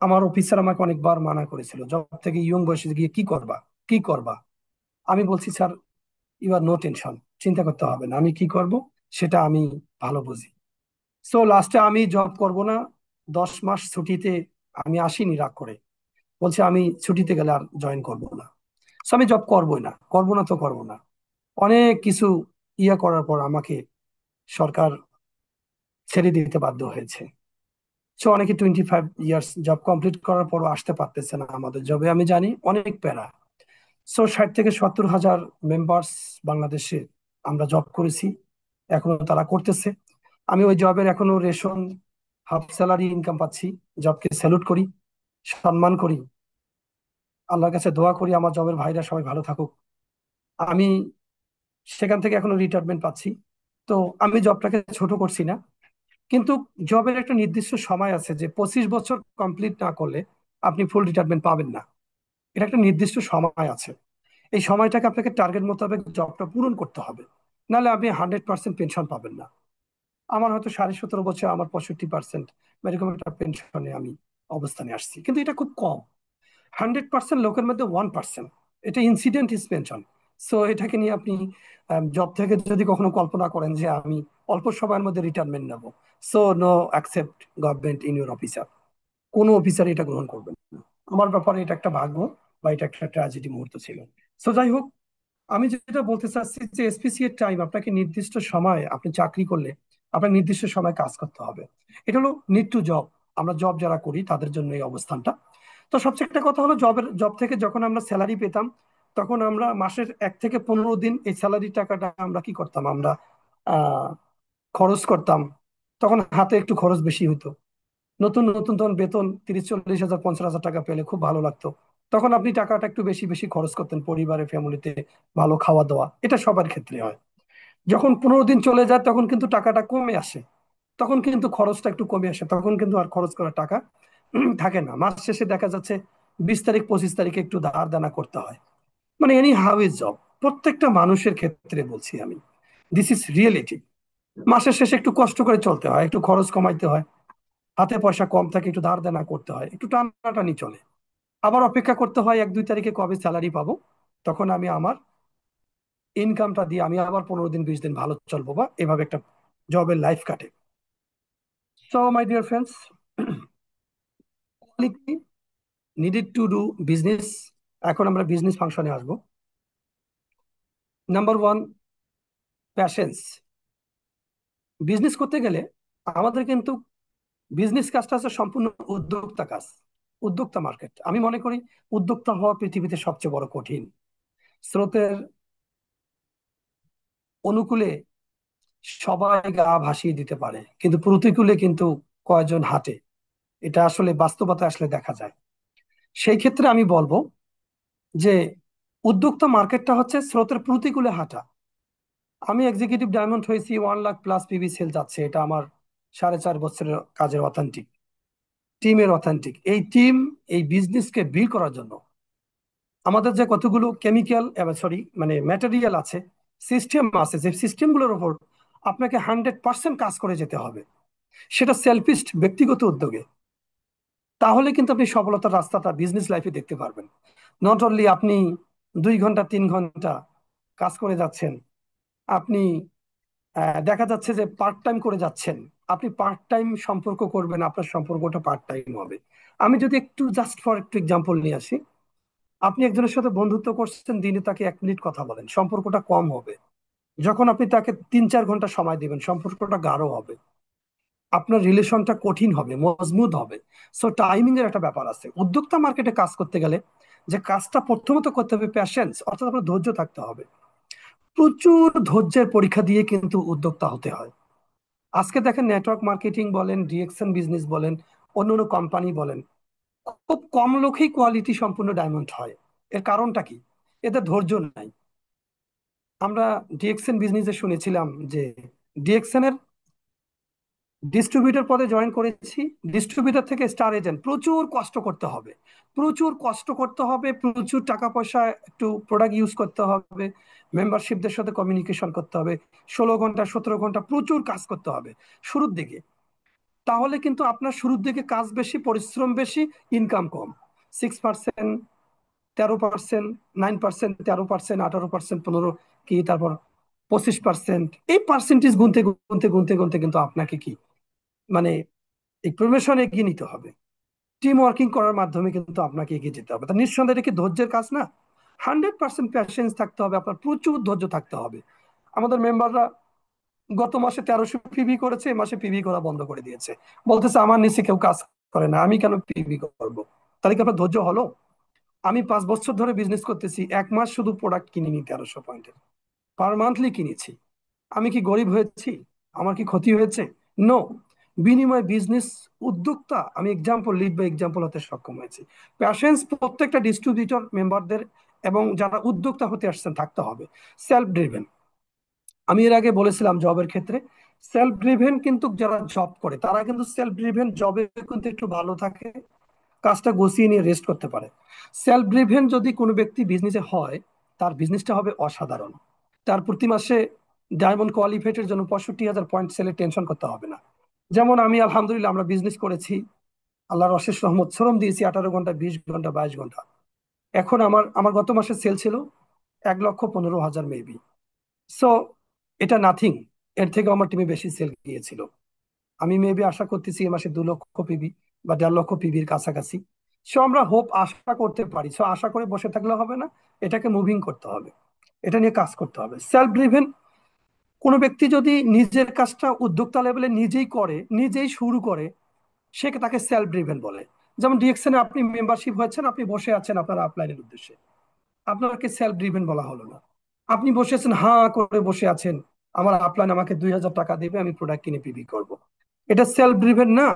আমার অফিসার আমাকে অনেকবার মানা করেছিল, জব থেকে ইয়ং বয়সে গিয়ে কি করবা, কি করবা। আমি বলছি, sir, you are no tension, চিন্তা করতে হবে না, আমি কি করব সেটা আমি ভালো বুঝি। সো লাস্টে আমি জব করব না, 10 মাস ছুটিতে আমি আসিনি রাগ করে, বলছে আমি ছুটিতে গেলে আর জয়েন করব না। সো আমি জব করবোই না, করবো না তো করবো না। অনেক কিছু করার পর আমাকে সরকার ছেড়ে দিতে বাধ্য হয়েছে। সো অনেকে 25 ইয়ার্স জব কমপ্লিট করার পরও আসতে পারতেছে না আমাদের জবে, আমি জানি অনেক প্যারা। সো 60 থেকে 70 হাজার মেম্বার্স বাংলাদেশে আমরা জব করেছি, এখনো তারা করতেছে। আমি ওই জবের এখনো রেশন, হাফ স্যালারি ইনকাম পাচ্ছি। জবকে স্যালুট করি, সম্মান করি, আল্লাহর কাছে দোয়া করি আমার জবের ভাইরা সবাই ভালো থাকুক। আমি সেখান থেকে এখনো রিটায়ারমেন্ট পাচ্ছি। তো আমি জবটাকে ছোট করছি না, কিন্তু জবের একটা নির্দিষ্ট সময় আছে যে 25 বছর কমপ্লিট না করলে আপনি ফুল রিটায়ারমেন্ট পাবেন না। এটা একটা নির্দিষ্ট সময় আছে। এই সময়টাকে আপনাকে টার্গেট মোতাবেক জবটা পূরণ করতে হবে, নাহলে আপনি 100% পেনশন পাবেন না। আমার হয়তো 17.5 বছর আমার 65% এরকম একটা পেনশনে আমি অবস্থানে আসছি, কিন্তু এটা খুব কম। 100% লোকের মধ্যে 1%, এটা ইনসিডেন্ট পেনশন। সো এটাকে নিয়ে আপনি জব থেকে যদি কখনো কল্পনা করেন যে আমি অল্প সময়ের মধ্যে রিটায়ারমেন্ট নেব, so no accept government in your officer, কোনো অফিসার এটা গ্রহণ করবেন না। আমার ব্যাপারে এটা একটা ভাগ্য বা এটা একটা ট্র্যাজেডি মুহূর্ত ছিল। সো যাই হোক, আমি যেটা বলতে চাচ্ছি যে এসপিসি এর টাইম, আপনাকে নির্দিষ্ট সময়, আপনি চাকরি করলে আপনার নির্দিষ্ট সময় কাজ করতে হবে। এটা হলো নিড টু জব, আমরা জব যারা করি তাদের জন্য এই অবস্থানটা। তো সবচেয়ে একটা কথা হলো, জব থেকে যখন আমরা স্যালারি পেতাম, তখন আমরা মাসের 1 থেকে 15 দিন এই স্যালারি টাকাটা আমরা কি করতাম, আমরা আহ খরচ করতাম। তখন হাতে একটু খরচ বেশি হতো। নতুন নতুন তখন বেতন 30-40 হাজার 50 হাজার টাকা পেলে খুব ভালো লাগতো। তখন আপনি টাকাটা একটু বেশি বেশি খরচ করতেন পরিবারে, ফ্যামিলিতে ভালো খাওয়া দাওয়া, এটা সবার ক্ষেত্রে হয়। যখন 15 দিন চলে যায় তখন কিন্তু টাকাটা কমে আসে, তখন কিন্তু খরচটা একটু কমে আসে, তখন কিন্তু আর খরচ করার টাকা থাকে না। মাস শেষে দেখা যাচ্ছে 20 তারিখ 25 তারিখে একটু ধার দেনা করতে হয়। মানে এনি হাউ ইজ জব, প্রত্যেকটা মানুষের ক্ষেত্রে বলছি আমি, দিস ইজ রিয়েলিটি। মাসের শেষে একটু কষ্ট করে চলতে হয়, একটু খরচ কমাইতে হয়, হাতে পয়সা কম থাকে, একটু ধার দেনা করতে হয়, একটু টানাটানি চলে। আবার অপেক্ষা করতে হয় 1-2 তারিখে কবে স্যালারি পাবো, তখন আমি আমার ইনকামটা দিয়ে আমি আবার 15 দিন 20 দিন ভালো চলবো, বা এভাবে একটা জবের লাইফ কাটে। So my dear friends, quality needed to do business. এখন আমরা বিজনেস ফাংশনে আসবো। Number one, patience. বিজনেস করতে গেলে আমাদের কিন্তু বিজনেস কাজটা হচ্ছে সম্পূর্ণ উদ্যোক্তা কাজ, উদ্যোক্তা মার্কেট। আমি মনে করি উদ্যোক্তা হওয়া পৃথিবীতে সবচেয়ে বড় কঠিন। স্রোতের অনুকূলে সবাই গা ভাসিয়ে দিতে পারে, কিন্তু প্রতিকূলে কিন্তু কয়জন হাঁটে, এটা আসলে বাস্তবতা আসলে দেখা যায়। সেই ক্ষেত্রে আমি বলবো যে উদ্যোক্তা মার্কেটটা হচ্ছে স্রোতের প্রতিকূলে হাঁটা। আমি এক্সিকিউটিভ ডায়মন্ড হয়েছি, 1 লাখ প্লাস পিবি সেল যাচ্ছে, এটা আমার 4.5 বছরের কাজের অথেন্টিক, টিমের অথেন্টিক। এই টিম এই বিজনেসকে বিল্ড করার জন্য আমাদের যে কতগুলো কেমিক্যাল, সরি মানে ম্যাটেরিয়াল আছে, সিস্টেম আছে, যে সিস্টেমগুলোর উপর আপনাকে 100% কাজ করে যেতে হবে, সেটা সেলফিস্ট ব্যক্তিগত উদ্যোগে। তাহলে কিন্তু আপনি সফলতার রাস্তাটা বিজনেস লাইফে দেখতে পারবেন। নট অনলি আপনি 2 ঘন্টা 3 ঘন্টা কাজ করে যাচ্ছেন, আপনি দেখা যাচ্ছে যে পার্ট টাইম করে যাচ্ছেন, আপনি পার্ট টাইম সম্পর্ক করবেন, আপনার সম্পর্কটা পার্ট টাইম হবে। আমি যদি একটু জাস্ট ফর একটু এক্সাম্পল নিয়ে আসি, আপনি একজনের সাথে বন্ধুত্ব করছেন, দিনে তাকে 1 মিনিট কথা বলেন, সম্পর্কটা কম হবে। যখন আপনি তাকে 3-4 ঘন্টা সময় দিবেন, সম্পর্কটা গাঢ় হবে, আপনার রিলেশনটা কঠিন হবে, মজবুত হবে। সো টাইমিং এর একটা ব্যাপার আছে উদ্যোক্তা মার্কেটে কাজ করতে গেলে। যে কাজটা প্রথমত করতে হবে প্যাশেন্স, অর্থাৎ আপনার ধৈর্য থাকতে হবে। প্রচুর ধৈর্যের পরীক্ষা দিয়ে কিন্তু উদ্যোক্তা হতে হয়। আজকে দেখেন, নেটওয়ার্ক মার্কেটিং বলেন, ডিএক্সএন বিজনেস বলেন, অন্য অন্য কোম্পানি বলেন, খুব কম লোকই কোয়ালিটি সম্পূর্ণ ডায়মন্ড হয়। এর কারণটা কি? এদের ধৈর্য নাই। আমরা ডিএক্সএন বিজনেসে শুনেছিলাম যে ডিএক্সএন এর ডিস্ট্রিবিউটর পদে জয়েন করেছি, ডিস্ট্রিবিউটর থেকে স্টার এজেন্ট, প্রচুর কষ্ট করতে হবে, প্রচুর কষ্ট করতে হবে, প্রচুর টাকা পয়সা, একটু প্রোডাক্ট ইউজ করতে হবে, মেম্বারশিপদের সাথে কমিউনিকেশন করতে হবে, 16 ঘন্টা 17 ঘন্টা প্রচুর কাজ করতে হবে শুরুর দিকে। তাহলে কিন্তু আপনার শুরুর দিকে কাজ বেশি, পরিশ্রম বেশি, ইনকাম কম। 6%, 13%, 9%, 13%, 18%, 15, কি তারপর 25%, এই পার্সেন্টেজ গুনতে গুনতে গুনতে গুনতে কিন্তু আপনাকে কি, মানে এই প্রমোশন এগিয়ে নিতে হবে। টিম ওয়ার্কিং করার মাধ্যমে কিন্তু আপনাকে এগিয়ে যেতে হবে। তা নিঃসন্দেহে এটা কি ধৈর্যের কাজ না? 100% প্যাশেন্স থাকতে হবে, আপনার প্রচুর ধৈর্য থাকতে হবে। আমাদের মেম্বাররা গত মাসে 1300 পিভি করেছে, এই মাসে পিভি করা বন্ধ করে দিয়েছে। বলতেছে আমার নিচে কেউ কাজ করে না, আমি কেন পিভি করবো? তাহলে কি আপনার ধৈর্য হলো? আমি 5 বছর ধরে বিজনেস করতেছি, 1 মাস শুধু প্রোডাক্ট কিনিনি 1300 পয়েন্টের, পার মান্থলি কিনেছি। আমি কি গরিব হয়েছি? আমার কি ক্ষতি হয়েছে? নো। বিনিময় বিজনেস উদ্যোক্তা আমি এক্সাম্পল, লিড বাই এক্সাম্পল হতে সক্ষম হয়েছি। প্যাশেন্স প্রত্যেকটা ডিস্ট্রিবিউটর মেম্বারদের এবং যারা উদ্যোক্তা হতে আসছেন থাকতে হবে। সেলফ ড্রিভেন, আমি এর আগে বলেছিলাম জবের ক্ষেত্রে, সেলফ ড্রিভেন কিন্তু যারা জব করে তারা কিন্তু সেলফ ড্রিভেন জবে কিন্তু একটু ভালো থাকে, কাজটা গুছিয়ে নিয়ে রেস্ট করতে পারে। সেলফ ড্রিভেন যদি কোনো ব্যক্তি বিজনেসে হয়, তার বিজনেসটা হবে অসাধারণ। তার প্রতি মাসে ডায়মন্ড কোয়ালিফাইডের জন্য 65,000 পয়েন্ট সেলে টেনশন করতে হবে না। যেমন আমি আলহামদুলিল্লাহ, আমরা বিজনেস করেছি, আল্লাহর অশেষ রহমত, শ্রম দিয়েছি 18 ঘন্টা, 20 ঘন্টা, 22 ঘন্টা। এখন আমার আমার গত মাসে সেল ছিল 1,15,000 মেবি। সো এটা নাথিং, এর থেকে আমার টিমে বেশি সেল গিয়েছিল। আমি মেবি আশা করতেছি এ মাসে 2 লক্ষ পিবি বা 1.5 লক্ষ পিবির কাছাকাছি। সো আমরা হোপ আশা করতে পারি। সো আশা করে বসে থাকলে হবে না, এটাকে মুভিং করতে হবে, এটা নিয়ে কাজ করতে হবে। সেলফ ড্রিভেন কোনো ব্যক্তি যদি নিজের কাজটা উদ্যোক্তা লেভেলে নিজেই করে, নিজেই শুরু করে, সে তাকে সেলফ ড্রিভেন বলে। যেমন ডিএক্সএন এ আপনি মেম্বারশিপ হয়েছেন, আপনি বসে আছেন আপনার আপলাইনের উদ্দেশ্যে, আপনাকে সেলফ ড্রিভেন বলা হলো না। আপনি বসে আছেন, হাঁ করে বসে আছেন, আমার আপলাইন আমাকে 2,000 টাকা দেবে, আমি প্রোডাক্ট কিনে পিবি করব। এটা সেলফ ড্রিভেন না।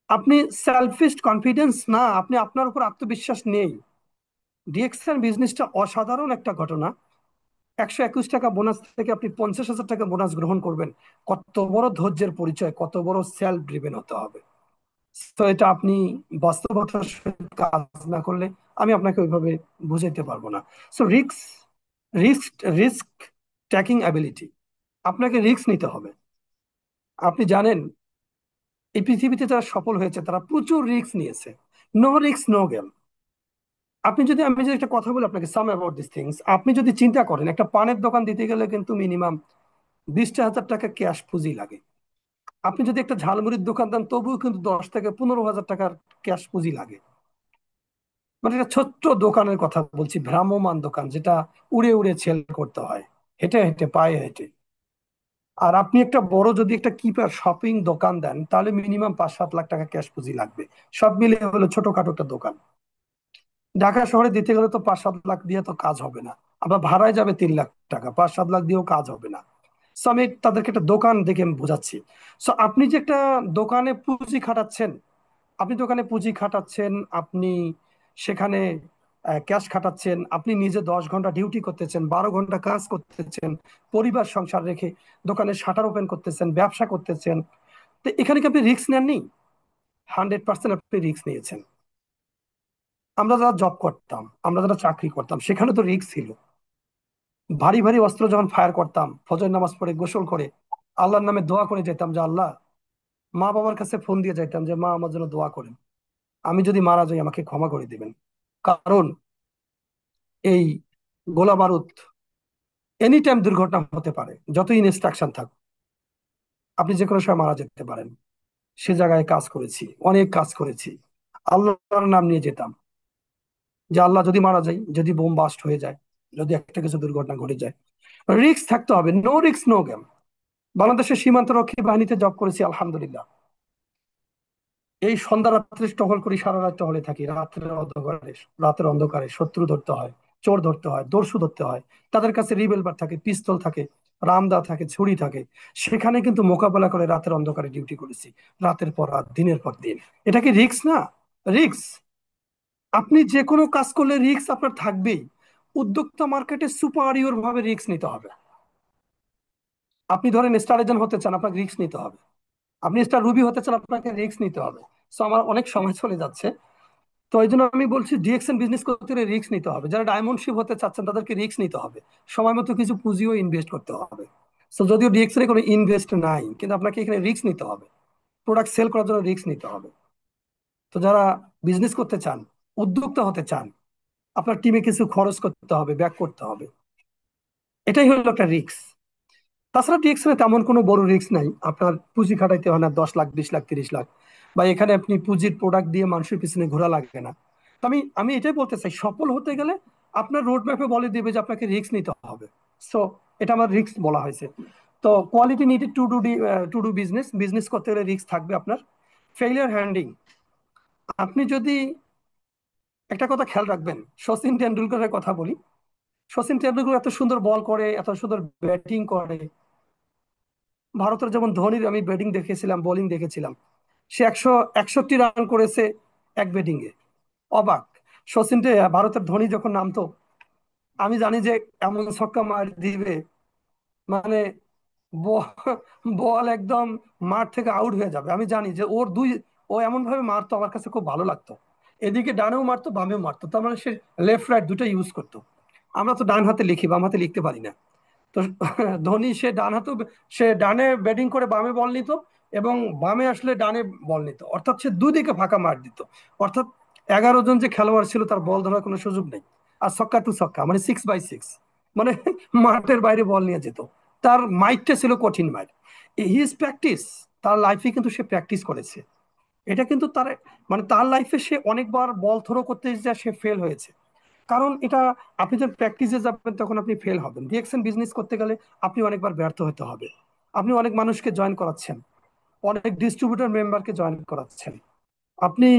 আপনি সেলফিশ কনফিডেন্স না, আপনি আপনার উপর আত্মবিশ্বাস নেই। ডিএক্সএন বিজনেসটা অসাধারণ একটা ঘটনা। 121 টাকা বোনাস থেকে আপনি 50,000 টাকা বোনাস গ্রহণ করবেন, কত বড় ধৈর্যের পরিচয়, কত বড় সেলফ ড্রিভেন হতে হবে। তো এটা আপনি বাস্তবতার সাথে কাজ না করলে আমি আপনাকে ওইভাবে বুঝাইতে পারবো না। So risk risk taking ability, আপনাকে রিস্ক নিতে হবে। আপনি জানেন, এই পৃথিবীতে যারা সফল হয়েছে তারা প্রচুর রিস্ক নিয়েছে। No risk no game. আমি যদি একটা কথা বলি আপনাকে, সাম অ্যাবাউট দিস থিংস, আপনি যদি চিন্তা করেন একটা পানের দোকান দিতে গেলে কিন্তু মিনিমাম 20,000 টাকা ক্যাশ পুঁজি লাগে। আপনি যদি একটা ঝালমুড়ির দোকান দেন, তবুও কিন্তু 10 থেকে 15,000 টাকার ক্যাশ পুঁজি লাগে। মানে একটা ছোট্ট দোকানের কথা বলছি, ভ্রাম্যমান দোকান, যেটা উড়ে উড়ে সেল করতে হয়, হেঁটে হেঁটে, পায়ে হেঁটে। আর আপনি একটা বড় যদি একটা কিপার শপিং দোকান দেন, তাহলে মিনিমাম 5-7 লাখ টাকা ক্যাশ পুঁজি লাগবে। সব মিলিয়ে হলো ছোটখাটো একটা দোকান। ঢাকা শহরে দিতে গেলে তো 5-7 লাখ দিয়ে তো কাজ হবে না। আবার ভাড়ায় যাবে 3 লাখ টাকা, 5-7 লাখ দিয়েও কাজ হবে না। সো আমি তাদেরকে একটা দোকান দেখে আমি বোঝাচ্ছি। সো আপনি যে একটা দোকানে পুঁজি খাটাচ্ছেন, আপনি সেখানে ক্যাশ খাটাচ্ছেন, আপনি নিজে 10 ঘন্টা ডিউটি করতেছেন, 12 ঘন্টা কাজ করতেছেন, পরিবার সংসার রেখে দোকানে শাটার ওপেন করতেছেন, ব্যবসা করতেছেন। তো এখানে কি আপনি রিস্ক নেননি? 100% আপনি রিস্ক নিয়েছেন। আমরা যারা জব করতাম, আমরা যারা চাকরি করতাম, সেখানে তো রিস্ক ছিল। ভারী ভারী অস্ত্র যখন ফায়ার করতাম, ফজর নামাজ পড়ে গোসল করে আল্লাহর নামে দোয়া করে যেতাম যে আল্লাহ, মা বাবার কাছে ফোন দিয়ে যাইতাম যে মা আমার জন্য দোয়া করেন, আমি যদি মারা যাই আমাকে ক্ষমা করে দিবেন। কারণ এই গোলা বারুদ এনি টাইম দুর্ঘটনা হতে পারে, যত ইনস্ট্রাকশন থাক, আপনি যে কোনো সময় মারা যেতে পারেন। সে জায়গায় কাজ করেছি, অনেক কাজ করেছি, আল্লাহর নাম নিয়ে যেতাম যে আল্লাহ যদি মারা যাই, যদি বোম বাস্ট হয়ে যায়, যদি একটা কিছু দুর্ঘটনা ঘটে যায়, রিস্ক থাকতে হবে, নো রিস্ক নো গেম। বাংলাদেশের সীমান্ত রক্ষী বাহিনীতে জব করেছি আলহামদুলিল্লাহ। এই সন্ধ্যা রাত্রে টহল করি, সারা রাত টহলে থাকি, রাতের অন্ধকারে শত্রু ধরতে হয়, চোর ধরতে হয়, দস্যু ধরতে হয়। তাদের কাছে রিভলভার থাকে, পিস্তল থাকে, রামদা থাকে, ছুরি থাকে। সেখানে কিন্তু মোকাবেলা করে রাতের অন্ধকারে ডিউটি করেছি, রাতের পর রাত, দিনের পর দিন। এটা কি রিস্ক না? রিস্ক। আপনি যে কোনো কাজ করলে রিস্ক আপনার থাকবেই। উদ্যোক্তা মার্কেটে সুপারিয়র ভাবে রিস্ক নিতে হবে। আপনি ধরেন স্টার এজেন্ট হতে চান, আপনাকে রিস্ক নিতে হবে। আপনি স্টার রুবি হতে চান, আপনাকে রিস্ক নিতে হবে। সো আমার অনেক সময় চলে যাচ্ছে। তো এই জন্য আমি বলছি ডিএক্সএন বিজনেস করতে হলে রিস্ক নিতে হবে। যারা ডায়মন্ড শিপ হতে চাচ্ছেন তাদেরকে রিস্ক নিতে হবে, সময় মতো কিছু পুঁজিও ইনভেস্ট করতে হবে। সো যদিও ডিএক্সএন এ কোনো ইনভেস্ট নাই, কিন্তু আপনাকে এখানে রিস্ক নিতে হবে, প্রোডাক্ট সেল করার জন্য রিস্ক নিতে হবে। তো যারা বিজনেস করতে চান, উদ্যোক্তা হতে চান, আপনার টিমে কিছু খরচ করতে হবে, ব্যাক করতে হবে। এটাই হলো একটা রিস্ক। তাছাড়া ডিএক্সএল এ তেমন কোনো বড় রিস্ক নাই। আপনার পুঁজি খাটাইতে হয় না 10 লাখ, 20 লাখ, 30 লাখ, বা এখানে আপনি পুঁজির প্রোডাক্ট দিয়ে মানুষের পিছনে ঘোরা লাগবে না। তো আমি আমি এটাই বলতে চাই, সফল হতে গেলে আপনার রোড ম্যাপে বলে দিবে যে আপনাকে রিস্ক নিতে হবে। সো এটা আমার রিস্ক বলা হয়েছে। তো quality needed to do business, business করতে গেলে রিস্ক থাকবে আপনার। ফেইলিয়ার হ্যান্ডিং, আপনি যদি একটা কথা খেয়াল রাখবেন, সচিন টেন্ডুলকারের কথা বলি। সচিন টেন্ডুলকার এত সুন্দর বল করে, এত সুন্দর ব্যাটিং করে। ভারতের যেমন ধোনির আমি ব্যাটিং দেখেছিলাম, বোলিং দেখেছিলাম। সে 161 রান করেছে এক ব্যাটিং এ। অবাক। ভারতের ধোনি যখন নামতো, আমি জানি যে এমন ছক্কা মার দিবে, মানে বল একদম মাঠ থেকে আউট হয়ে যাবে। আমি জানি যে ও এমন ভাবে মারতো, আমার কাছে খুব ভালো লাগতো। এদিকে ডানেও মারতো, বামেও মারতো, তার মানে সে লেফট রাইট দুটো ইউজ করতো। আমরা তো ডান হাতে লিখি, বাম হাতে লিখতে পারি না। তো ধোনি সে ডানে ব্যাটিং করে বামে বল নিত, এবং বামে আসলে ডানে বল নিত, অর্থাৎ সে দুদিকে ফাঁকা মার দিত। অর্থাৎ 11 জন যে খেলোয়াড় ছিল তার বল ধরার কোনো সুযোগ নেই। আর ছক্কা টু ছক্কা, মানে 6/6, মানে মাঠের বাইরে বল নিয়ে যেত। তার মাইন্ডটা ছিল কঠিন মাইন্ড। হিজ প্র্যাকটিস, তার লাইফে কিন্তু সে প্র্যাকটিস করেছে। এটা কিন্তু তার লাইফে সে অনেকবার বল থ্রো করতে যা সে ফেল হয়েছে। কারণ এটা, আপনি যখন প্র্যাকটিসে যাবেন তখন আপনি ফেল হবেন। ডিএক্সএন বিজনেস করতে গেলে আপনি অনেকবার ব্যর্থ হতে হবে। আপনি অনেক মানুষকে জয়েন করাচ্ছেন, অনেক ডিস্ট্রিবিউটর মেম্বারকে জয়েন করাচ্ছেন, আপনি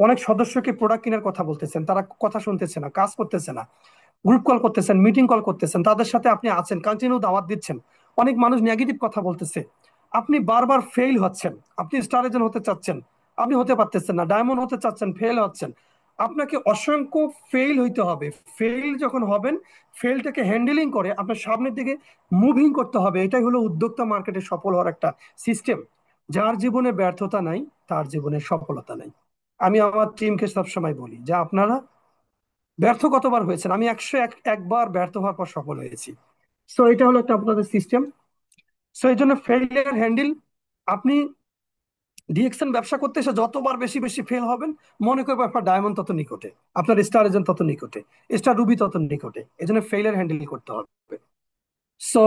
অনেক সদস্যকে প্রোডাক্ট কেনার কথা বলতেছেন, তারা কথা শুনতেছে না, কাজ করতেছে না। গ্রুপ কল করতেছেন, মিটিং কল করতেছেন, তাদের সাথে আপনি আছেন, কন্টিনিউ দাওয়াত দিচ্ছেন। অনেক মানুষ নেগেটিভ কথা বলতেছে, আপনি বারবার ফেল হচ্ছেন। আপনি স্টার এজেন্ট হতে চাচ্ছেন, আপনি হতে পারতেছেন না। ডায়মন্ড হতে চাচ্ছেন, ফেল হচ্ছেন। আপনাকে অসংখ্য ফেল হইতে হবে। ফেল যখন হবেন, ফেলটাকে হ্যান্ডেলিং করে আপনার সামনের দিকে মুভিং করতে হবে। এটাই হলো উদ্যোক্তা মার্কেটে সফল হওয়ার একটা সিস্টেম। যার জীবনে ব্যর্থতা নাই, তার জীবনে সফলতা নাই। আমি আমার টিমকে সবসময় বলি যে আপনারা ব্যর্থ কতবার হয়েছেন? আমি 101বার ব্যর্থ হওয়ার পর সফল হয়েছি। সো এটা হলো একটা আপনাদের সিস্টেম। সো এই জন্য ফেলিয়ার হ্যান্ডেল, আপনি ডিএক্সএন ব্যবসা করতে এসে যতবার বেশি বেশি ফেল হবেন, মনে করবেন আপনার ডায়মন্ড তত নিকটে, আপনার স্টার এজেন্ট তত নিকটে, স্টার রুবি তত নিকটে। এই জন্য ফেলিয়ার হ্যান্ডেল করতে হবে। So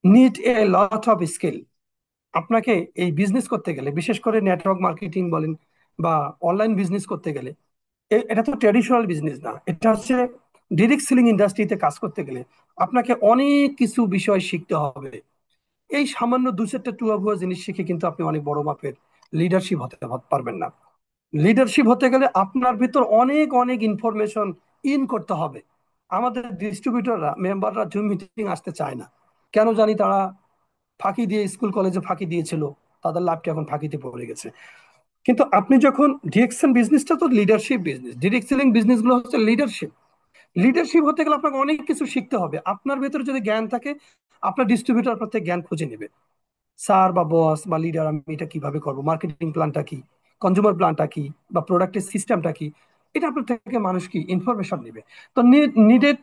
need a lot of skill. আপনাকে এই বিজনেস করতে গেলে, বিশেষ করে নেটওয়ার্ক মার্কেটিং বলেন বা অনলাইন বিজনেস করতে গেলে, এটা তো ট্র্যাডিশনাল বিজনেস না, এটা হচ্ছে ডিরেক্ট সেলিং ইন্ডাস্ট্রিতে কাজ করতে গেলে আপনাকে অনেক কিছু বিষয় শিখতে হবে। এই সামান্য দু চারটা টুয়া জিনিস শিখে কিন্তু আপনি অনেক বড় মাপের লিডারশিপ হতে পারবেন না। লিডারশিপ হতে গেলে আপনার ভিতর অনেক অনেক ইনফরমেশন ইন করতে হবে। আমাদের ডিস্ট্রিবিউটররা, মেম্বাররা জুম মিটিং আসতে চায় না, কেন জানি। তারা ফাঁকি দিয়ে, স্কুল কলেজে ফাঁকি দিয়েছিল, তাদের লাভটা এখন ফাঁকিতে পড়ে গেছে। কিন্তু আপনি যখন ডিরেকশন বিজনেসটা তো leadership business, direct selling business গুলো হচ্ছে লিডারশিপ। লিডারশিপ হতে গেলে আপনাকে অনেক কিছু শিখতে হবে। আপনার ভেতরে যদি জ্ঞান থাকে, আপনার ডিস্ট্রিবিউটর আপনার থেকে জ্ঞান খুঁজে নেবে। স্যার বা বস বা লিডার, আমি এটা কিভাবে করবো, মার্কেটিং প্ল্যানটা কি, কনজিউমার প্ল্যানটা কি, বা প্রোডাক্টের সিস্টেমটা কি, এটা আপনার থেকে মানুষ কি ইনফরমেশন নেবে। তো needed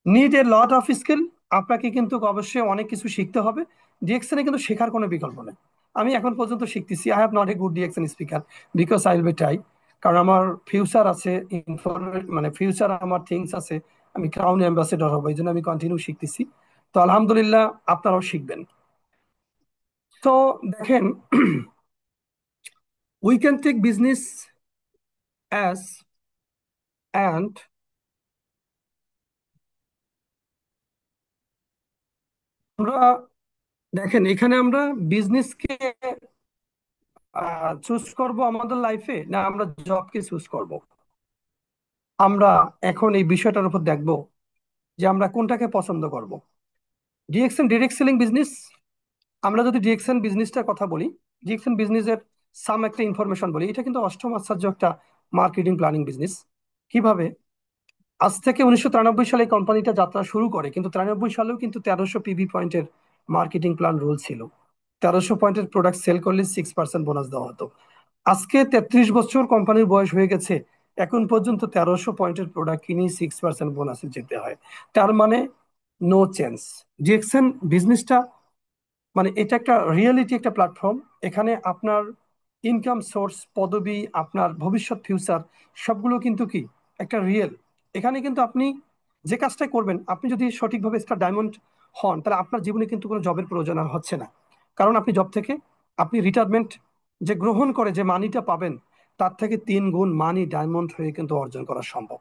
need a lot of skill. আপনাকে কিন্তু অবশ্যই অনেক কিছু শিখতে হবে। ডিএক্সএন এ কিন্তু শেখার কোনো বিকল্প নেই। আমি এখন পর্যন্ত শিখতেছি। I have not a good DXN speaker, because I will be try. কারণ আমার ফিউচার আছে, মানে ফিউচার আমার থিংস আছে। আমি ক্রাউন অ্যাম্বাসেডর হবো, এই জন্য আমি কন্টিনিউ শিখতেছি। তো আলহামদুলিল্লাহ, আপনারাও শিখবেন। তো দেখেন, we can take business as and আমরা দেখেন এখানে আমরা বিজনেসকে চুজ করব আমাদের লাইফে, না আমরা জবকে চুজ করব? আমরা এখন এই বিষয়টার উপর দেখব যে আমরা কোনটাকে পছন্দ করব। ডিএক্সএন ডিরেক্ট সেলিং বিজনেস, আমরা যদি ডিএক্সএন বিজনেসটার কথা বলি, ডিএক্সএন বিজনেসের সাম একটা ইনফরমেশন বলি, এটা কিন্তু অষ্টম আশ্চর্য একটা মার্কেটিং প্ল্যানিং বিজনেস। কিভাবে? আজ থেকে 1993 সালে কোম্পানিটা যাত্রা শুরু করে, কিন্তু 93 সালেও কিন্তু 1300 পিভি পয়েন্টের মার্কেটিং প্ল্যান রুল ছিল। 1300 পয়েন্টের প্রোডাক্ট সেল করলে 6% বোনাস দেওয়া হতো। আজকে 33 বছর কোম্পানির বয়স হয়ে গেছে, এখন পর্যন্ত 1300 পয়েন্টের প্রোডাক্ট কিনে 6% বোনাসে যেতে হয়। তার মানে নো চেঞ্জ। ডিএক্সএন বিজনেসটা মানে এটা একটা রিয়েলিটি, একটা প্ল্যাটফর্ম। এখানে আপনার ইনকাম সোর্স, পদবি, আপনার ভবিষ্যৎ ফিউচার সবগুলো কিন্তু কি একটা রিয়েল। এখানে কিন্তু আপনি যে কাজটা করবেন, আপনি যদি সঠিকভাবে স্টার ডায়মন্ড হন, তাহলে আপনার জীবনে কিন্তু কোনো জবের প্রয়োজন আর হচ্ছে না। কারণ আপনি জব থেকে আপনি রিটায়ারমেন্ট যে গ্রহণ করে যে মানিটা পাবেন, তার থেকে 3 গুণ মানি ডায়মন্ড হয়ে কিন্তু অর্জন করা সম্ভব।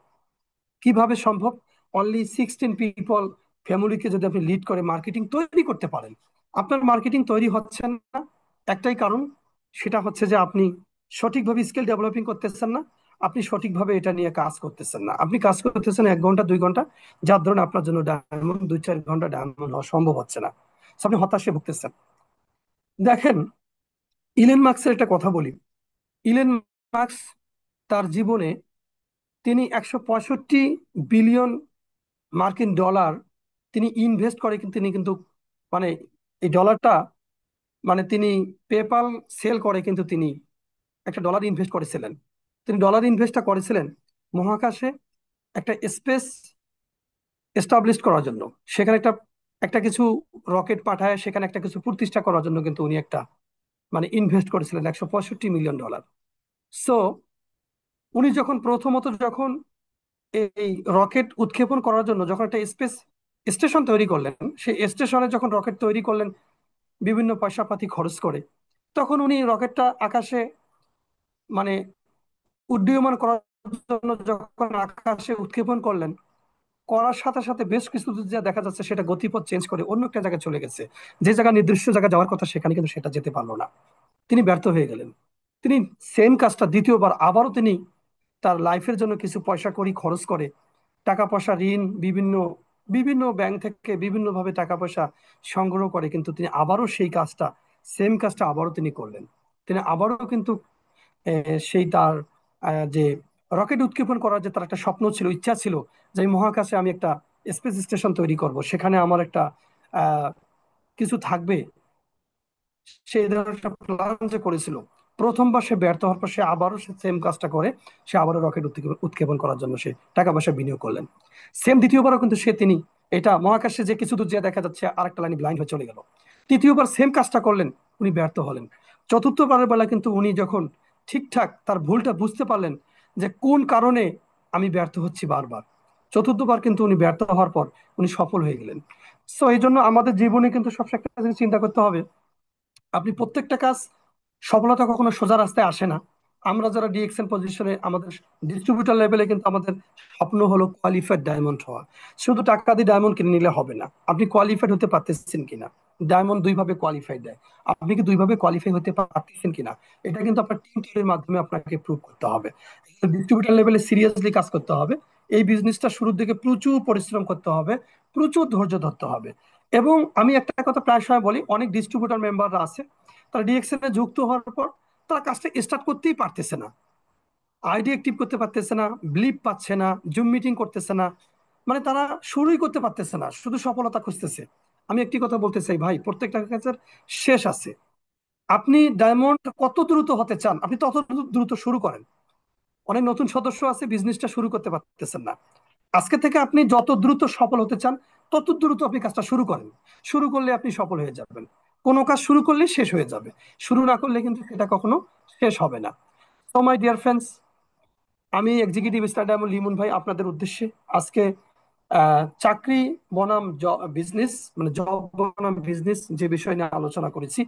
কিভাবে সম্ভব? অনলি 16 পিপল ফ্যামিলিকে যদি আপনি লিড করে মার্কেটিং তৈরি করতে পারেন। আপনার মার্কেটিং তৈরি হচ্ছে না, একটাই কারণ, সেটা হচ্ছে যে আপনি সঠিকভাবে স্কিল ডেভেলপিং করতেছেন না, আপনি সঠিকভাবে এটা নিয়ে কাজ করতেছেন না। আপনি কাজ করতেছেন 1 ঘন্টা 2 ঘন্টা, যার ধরুন আপনার জন্য ডায়মন্ড 2-4 ঘন্টা ডায়মন্ড হওয়া সম্ভব হচ্ছে না। So আপনি হতাশে ভুগতেছেন। দেখেন, ইলেন মার্কসের একটা কথা বলি। ইলেন মার্কস তার জীবনে তিনি 165 বিলিয়ন মার্কিন ডলার তিনি ইনভেস্ট করে, কিন্তু তিনি কিন্তু মানে এই ডলারটা মানে তিনি পেপাল সেল করে, কিন্তু তিনি একটা ডলার ইনভেস্ট করেছিলেন। তিনি ডলার ইনভেস্টটা করেছিলেন মহাকাশে একটা স্পেস এস্টাবলিশ করার জন্য। সেখানে একটা একটা কিছু রকেট পাঠায়, সেখানে একটা কিছু প্রতিষ্ঠা করার জন্য কিন্তু উনি একটা মানে ইনভেস্ট করেছিলেন 165 মিলিয়ন ডলার। সো উনি যখন প্রথমত যখন এই রকেট উৎক্ষেপণ করার জন্য যখন একটা স্পেস স্টেশন তৈরি করলেন, সেই স্টেশনে যখন রকেট তৈরি করলেন বিভিন্ন পয়সাপাতি খরচ করে, তখন উনি রকেটটা আকাশে মানে উড্ডীয়মান করার জন্য যখন আকাশে উৎক্ষেপণ করলেন, করার সাথে সাথে বেশ কিছু দূর যা দেখা যাচ্ছে সেটা গতিপথ চেঞ্জ করে অন্য একটা জায়গায় চলে গেছে। যে জায়গা নির্দিষ্ট জায়গায় যাওয়ার কথা সেখানে কিন্তু সেটা যেতে পারলো না, তিনি ব্যর্থ হয়ে গেলেন। তিনি সেম কাজটা দ্বিতীয়বার আবারও তিনি তার লাইফের জন্য কিছু পয়সা কড়ি খরচ করে, টাকা পয়সা ঋণ বিভিন্ন বিভিন্ন ব্যাংক থেকে বিভিন্ন ভাবে টাকা পয়সা সংগ্রহ করে, কিন্তু তিনি আবারও সেই কাজটা সেম কাজটা আবারও তিনি করলেন। তিনি আবারও কিন্তু সেই তার যে রকেট উৎক্ষেপণ করার যে তার একটা স্বপ্ন ছিল, ইচ্ছা ছিল যে এই মহাকাশে আমি একটা স্পেস স্টেশন তৈরি করব, সেখানে আমার একটা আহ, কিছু থাকবে, সেই ধরনের একটা প্ল্যান যে করেছিল। প্রথমবার সে ব্যর্থ হওয়ার পর সে আবারও সে সেম কাজটা করে, সে আবারও রকেট উৎক্ষেপণ করার জন্য সে টাকা পয়সা বিনিয়োগ করলেন। সেম দ্বিতীয়বারও কিন্তু তিনি এটা মহাকাশে যে কিছু দূর যে দেখা যাচ্ছে আরেকটা লাইনে ব্লাইন্ড হয়ে চলে গেল। তৃতীয়বার সেম কাজটা করলেন, উনি ব্যর্থ হলেন। চতুর্থবারের বেলা কিন্তু উনি যখন ঠিকঠাক তার ভুলটা বুঝতে পারলেন যে কোন কারণে আমি ব্যর্থ হচ্ছি বারবার, চতুর্থবার কিন্তু উনি ব্যর্থ হওয়ার পর উনি সফল হয়ে গেলেন। সো এই জন্য আমাদের জীবনে কিন্তু সবসময় একটা জিনিস চিন্তা করতে হবে, আপনি প্রত্যেকটা কাজ, সফলতা কখনো সোজা রাস্তায় আসে না। আমরা যারা ডিএক্সএন পজিশনে আমাদের ডিস্ট্রিবিউটর লেভেলে কিন্তু আমাদের স্বপ্ন হলো কোয়ালিফাইড ডায়মন্ড হওয়া। শুধু টাকা দিয়ে ডায়মন্ড কিনে নিলে হবে না, আপনি কোয়ালিফাইড হতে পারতেছেন কিনা। ডায়মন্ড দুইভাবে কোয়ালিফাইড দেয়, আপনি কি দুইভাবে কোয়ালিফাই হতে পারতেছেন কিনা, এটা কিন্তু আপনার টিম টিমের মাধ্যমে আপনাকে প্রুভ করতে হবে। ডিস্ট্রিবিউটর লেভেলে সিরিয়াসলি কাজ করতে হবে। এই বিজনেসটা শুরুর দিকে প্রচুর পরিশ্রম করতে হবে, প্রচুর ধৈর্য ধরতে হবে। এবং আমি একটা কথা প্রায় সময় বলি, অনেক ডিস্ট্রিবিউটর মেম্বাররা আছে, তারা ডিএক্সএন এ যুক্ত হওয়ার পর তারা কাজটা স্টার্ট করতেই পারতেছে না, আইডি অ্যাক্টিভ করতে পারতেছে না, ব্লিপ পাচ্ছে না, জুম মিটিং করতেছে না, মানে তারা শুরুই করতে পারতেছে না, শুধু সফলতা খুঁজতেছে। আমি একটি কথা বলতে চাই ভাই, প্রত্যেকটা কাজের শেষ আছে। আপনি ডায়মন্ড কত দ্রুত হতে চান, আপনি তত দ্রুত শুরু করেন। অনেক নতুন সদস্য আছে, বিজনেসটা শুরু করতে পারতেছেন না। আজকে থেকে আপনি যত দ্রুত সফল হতে চান, তত দ্রুত আপনি কাজটা শুরু করেন। শুরু করলে আপনি সফল হয়ে যাবেন। কোনো কাজ শুরু করলে শেষ হয়ে যাবে, শুরু না করলে কিন্তু সেটা কখনো শেষ হবে না। তো মাই ডিয়ার ফ্রেন্ডস, আমি এক্সিকিউটিভ স্টার ডায়মন্ড লিমন ভাই আপনাদের উদ্দেশ্যে আজকে চাকরি বনাম বিজনেস, মানে জব বনাম বিজনেস যে বিষয় নিয়ে আলোচনা করেছি,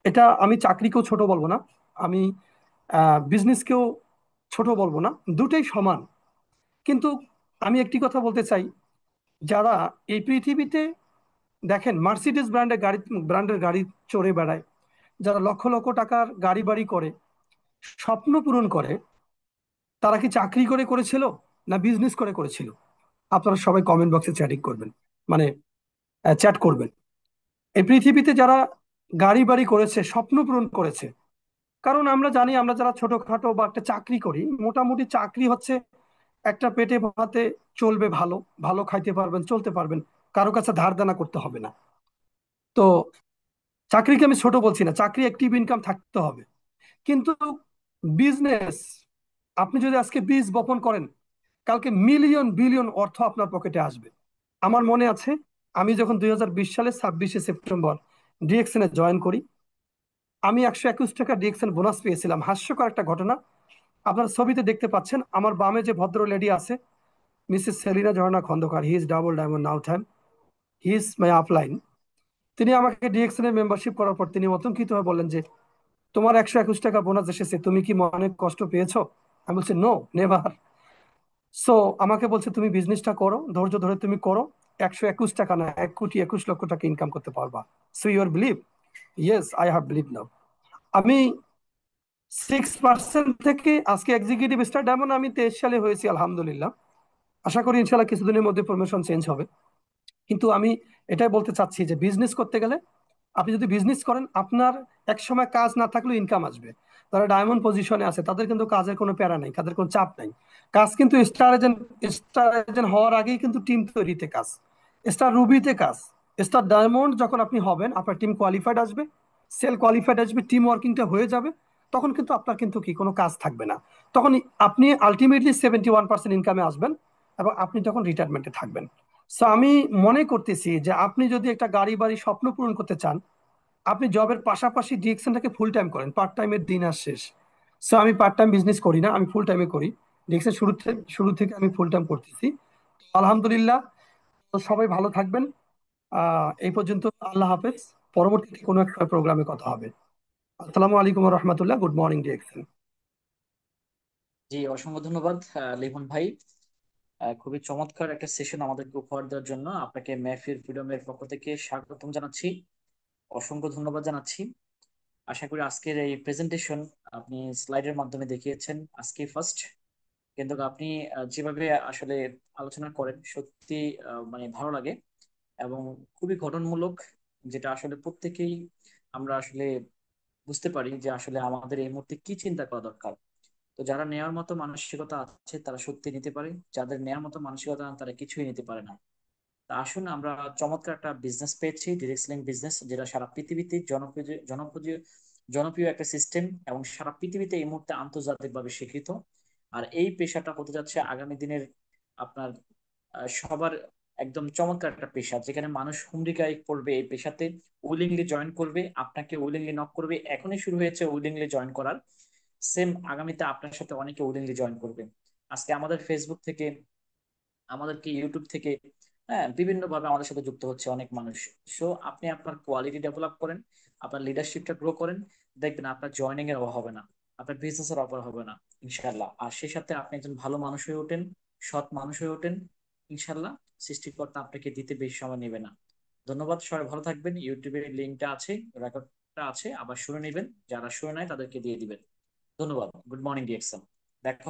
এটা আমি চাকরিকেও ছোট বলবো না, আমি বিজনেসকেও ছোট বলবো না, দুটোই সমান। কিন্তু আমি একটি কথা বলতে চাই, যারা এই পৃথিবীতে দেখেন মার্সিডিজ ব্র্যান্ডের গাড়ি চড়ে বেড়ায়, যারা লক্ষ লক্ষ টাকার গাড়ি বাড়ি করে, স্বপ্ন পূরণ করে, তারা কি চাকরি করে করেছিল না বিজনেস করে করেছিল? আপনারা সবাই কমেন্ট বক্সে চ্যাটিং করবেন, মানে চ্যাট করবেন। এই পৃথিবীতে যারা গাড়ি বাড়ি করেছে, স্বপ্ন পূরণ করেছে, কারণ আমরা জানি, আমরা যারা ছোটখাটো বা একটা চাকরি করি, মোটামুটি চাকরি হচ্ছে একটা পেটে ভাতে চলবে, ভালো ভালো খাইতে পারবেন, চলতে পারবেন, কারো কাছে ধার দেনা করতে হবে না। তো চাকরিকে আমি ছোট বলছি না, চাকরি অ্যাক্টিভ ইনকাম থাকতে হবে। কিন্তু বিজনেস, আপনি যদি আজকে বীজ বপন করেন, কালকে মিলিয়ন বিলিয়ন অর্থ আপনার পকেটে আসবে। আমার মনে আছে, আমি যখন 2020 সালে 26শে সেপ্টেম্বর ডিএক্সএন এ জয়েন করি, আমি 121 টাকা ডিএক্সএন বোনাস পেয়েছিলাম। হাস্যকর একটা ঘটনা, আপনারা ছবিতে দেখতে পাচ্ছেন, আমার বামে যে ভদ্র লেডি আছে, Mrs Selina Jharna Khandakar, he is double diamond now time, he is my upline. তিনি আমাকে ডিএক্সএন এর মেম্বারশিপ করার পর তিনি অতঙ্কিত হয়ে বললেন যে, তোমার 121 টাকা বোনাস এসেছে, তুমি কি মনে কষ্ট পেয়েছো? আমি বলছি, নো, নেভার। সো আমাকে বলছে, তুমি বিজনেসটা করো, ধৈর্য ধরে তুমি করো, 121 টাকা না, 1,21,00,000 টাকা ইনকাম করতে পারবা। So your believe? Yes, I have believe now. আমি 6% থেকে আজকে এক্সিকিউটিভ স্টার ডায়মন্ড আমি 23 সালে হয়েছি, আলহামদুলিল্লাহ। আশা করি ইনশাল্লাহ কিছুদিনের মধ্যে প্রমোশন চেঞ্জ হবে। কিন্তু আমি এটাই বলতে চাচ্ছি যে বিজনেস করতে গেলে, আপনি যদি বিজনেস করেন, আপনার এক সময় কাজ না থাকলেও ইনকাম আসবে। যারা ডায়মন্ড পজিশনে আছে তাদের কিন্তু কাজের কোনো প্যারা নাই, তাদের কোনো চাপ নাই। কাজ কিন্তু স্টার এজেন্ট হওয়ার আগেই কিন্তু টিম তৈরিতে কাজ, স্টার রুবিতে কাজ, স্টার ডায়মন্ড যখন আপনি হবেন, আপনার টিম কোয়ালিফাইড আসবে, সেল কোয়ালিফাইড আসবে, টিম ওয়ার্কিংটা হয়ে যাবে, তখন কিন্তু আপনার কিন্তু কি কোনো কাজ থাকবে না। তখন আপনি আলটিমেটলি 71% ইনকামে আসবেন, এবং আপনি তখন রিটায়ারমেন্টে থাকবেন। সো আমি মনে করতেছি যে আপনি যদি একটা গাড়ি বাড়ি স্বপ্ন পূরণ করতে চান, আপনি জবের পাশাপাশি ডিএক্সএনটাকে ফুল টাইম করেন, পার্ট টাইমের দিন আর শেষ। সো আমি পার্ট টাইম বিজনেস করি না, আমি ফুল টাইমে করি। ডিএক্সএন শুরু থেকে আমি ফুল টাইম করতেছি, আলহামদুলিল্লাহ। তো সবাই ভালো থাকবেন। এই পর্যন্ত, আল্লাহ হাফেজ। পরবর্তীতে কোনো একটা প্রোগ্রামে কথা হবে। আসসালামু আলাইকুম রহমতুল্লাহ, গুড মর্নিং ডিএক্সএন। জি, অসংখ্য ধন্যবাদ লিমন ভাই। খুবই চমৎকার একটা সেশন আমাদেরকে উপহার দেওয়ার জন্য আপনাকে মেহফিল ফ্রিডমের পক্ষ থেকে স্বাগতম জানাচ্ছি, অসংখ্য ধন্যবাদ জানাচ্ছি। আশা করি আজকের এই প্রেজেন্টেশন আপনি স্লাইডের মাধ্যমে দেখিয়েছেন আজকে ফার্স্ট, কিন্তু আপনি যেভাবে আসলে আলোচনা করেন সত্যি মানে ভালো লাগে, এবং খুবই গঠনমূলক, যেটা আসলে প্রত্যেকেই আমরা আসলে বুঝতে পারি যে আসলে আমাদের এই মুহূর্তে কি চিন্তা করা দরকার। তো যারা নেওয়ার মতো মানসিকতা আছে তারা সত্যি নিতে পারে, যাদের নেওয়ার মতো মানসিকতা না তারা কিছুই নিতে পারে না। তা আসুন, আমরা চমৎকার একটা বিজনেস পেয়েছি, ডিরেক্ট সেলিং বিজনেস, যেটা সারা পৃথিবীতে জনপ্রিয় একটা সিস্টেম, এবং সারা পৃথিবীতে এই মুহূর্তে আন্তর্জাতিকভাবে স্বীকৃত। আর এই পেশাটা হতে যাচ্ছে আগামী দিনের আপনার সবার একদম চমৎকার একটা পেশা, যেখানে মানুষ হুমড়ি খেয়ে পড়বে এই পেশাতে, উইলিংলি জয়েন করবে, আপনাকে উইলিংলি নক করবে, এখনই শুরু হয়েছে উইলিংলি জয়েন করার, সেম আগামীতে আপনার সাথে অনেকে উইলিংলি জয়েন করবে। আজকে আমাদের ফেসবুক থেকে, আমাদেরকে ইউটিউব থেকে, হ্যাঁ, বিভিন্ন ভাবে আমাদের সাথে যুক্ত হচ্ছে অনেক মানুষ। সো আপনি আপনার কোয়ালিটি ডেভেলপ করেন, আপনার লিডারশিপটা গ্রো করেন, দেখবেন আপনার জয়নিং এর অভাব হবে না, আপনার বিজনেস এর অভাব হবে না, ইনশাল্লাহ। আর সেই সাথে আপনি একজন ভালো মানুষ হয়ে ওঠেন, সৎ মানুষ হয়ে ওঠেন, ইনশাল্লাহ। সৃষ্টিকর্তা আপনাকে দিতে বেশি সময় নেবে না। ধন্যবাদ, সবাই ভালো থাকবেন। ইউটিউবের লিঙ্কটা আছে, রেকর্ডটা আছে, আবার শুনে নেবেন, যারা শুনে নাই তাদেরকে দিয়ে দিবেন। ধন্যবাদ। Good morning DXM. দেখা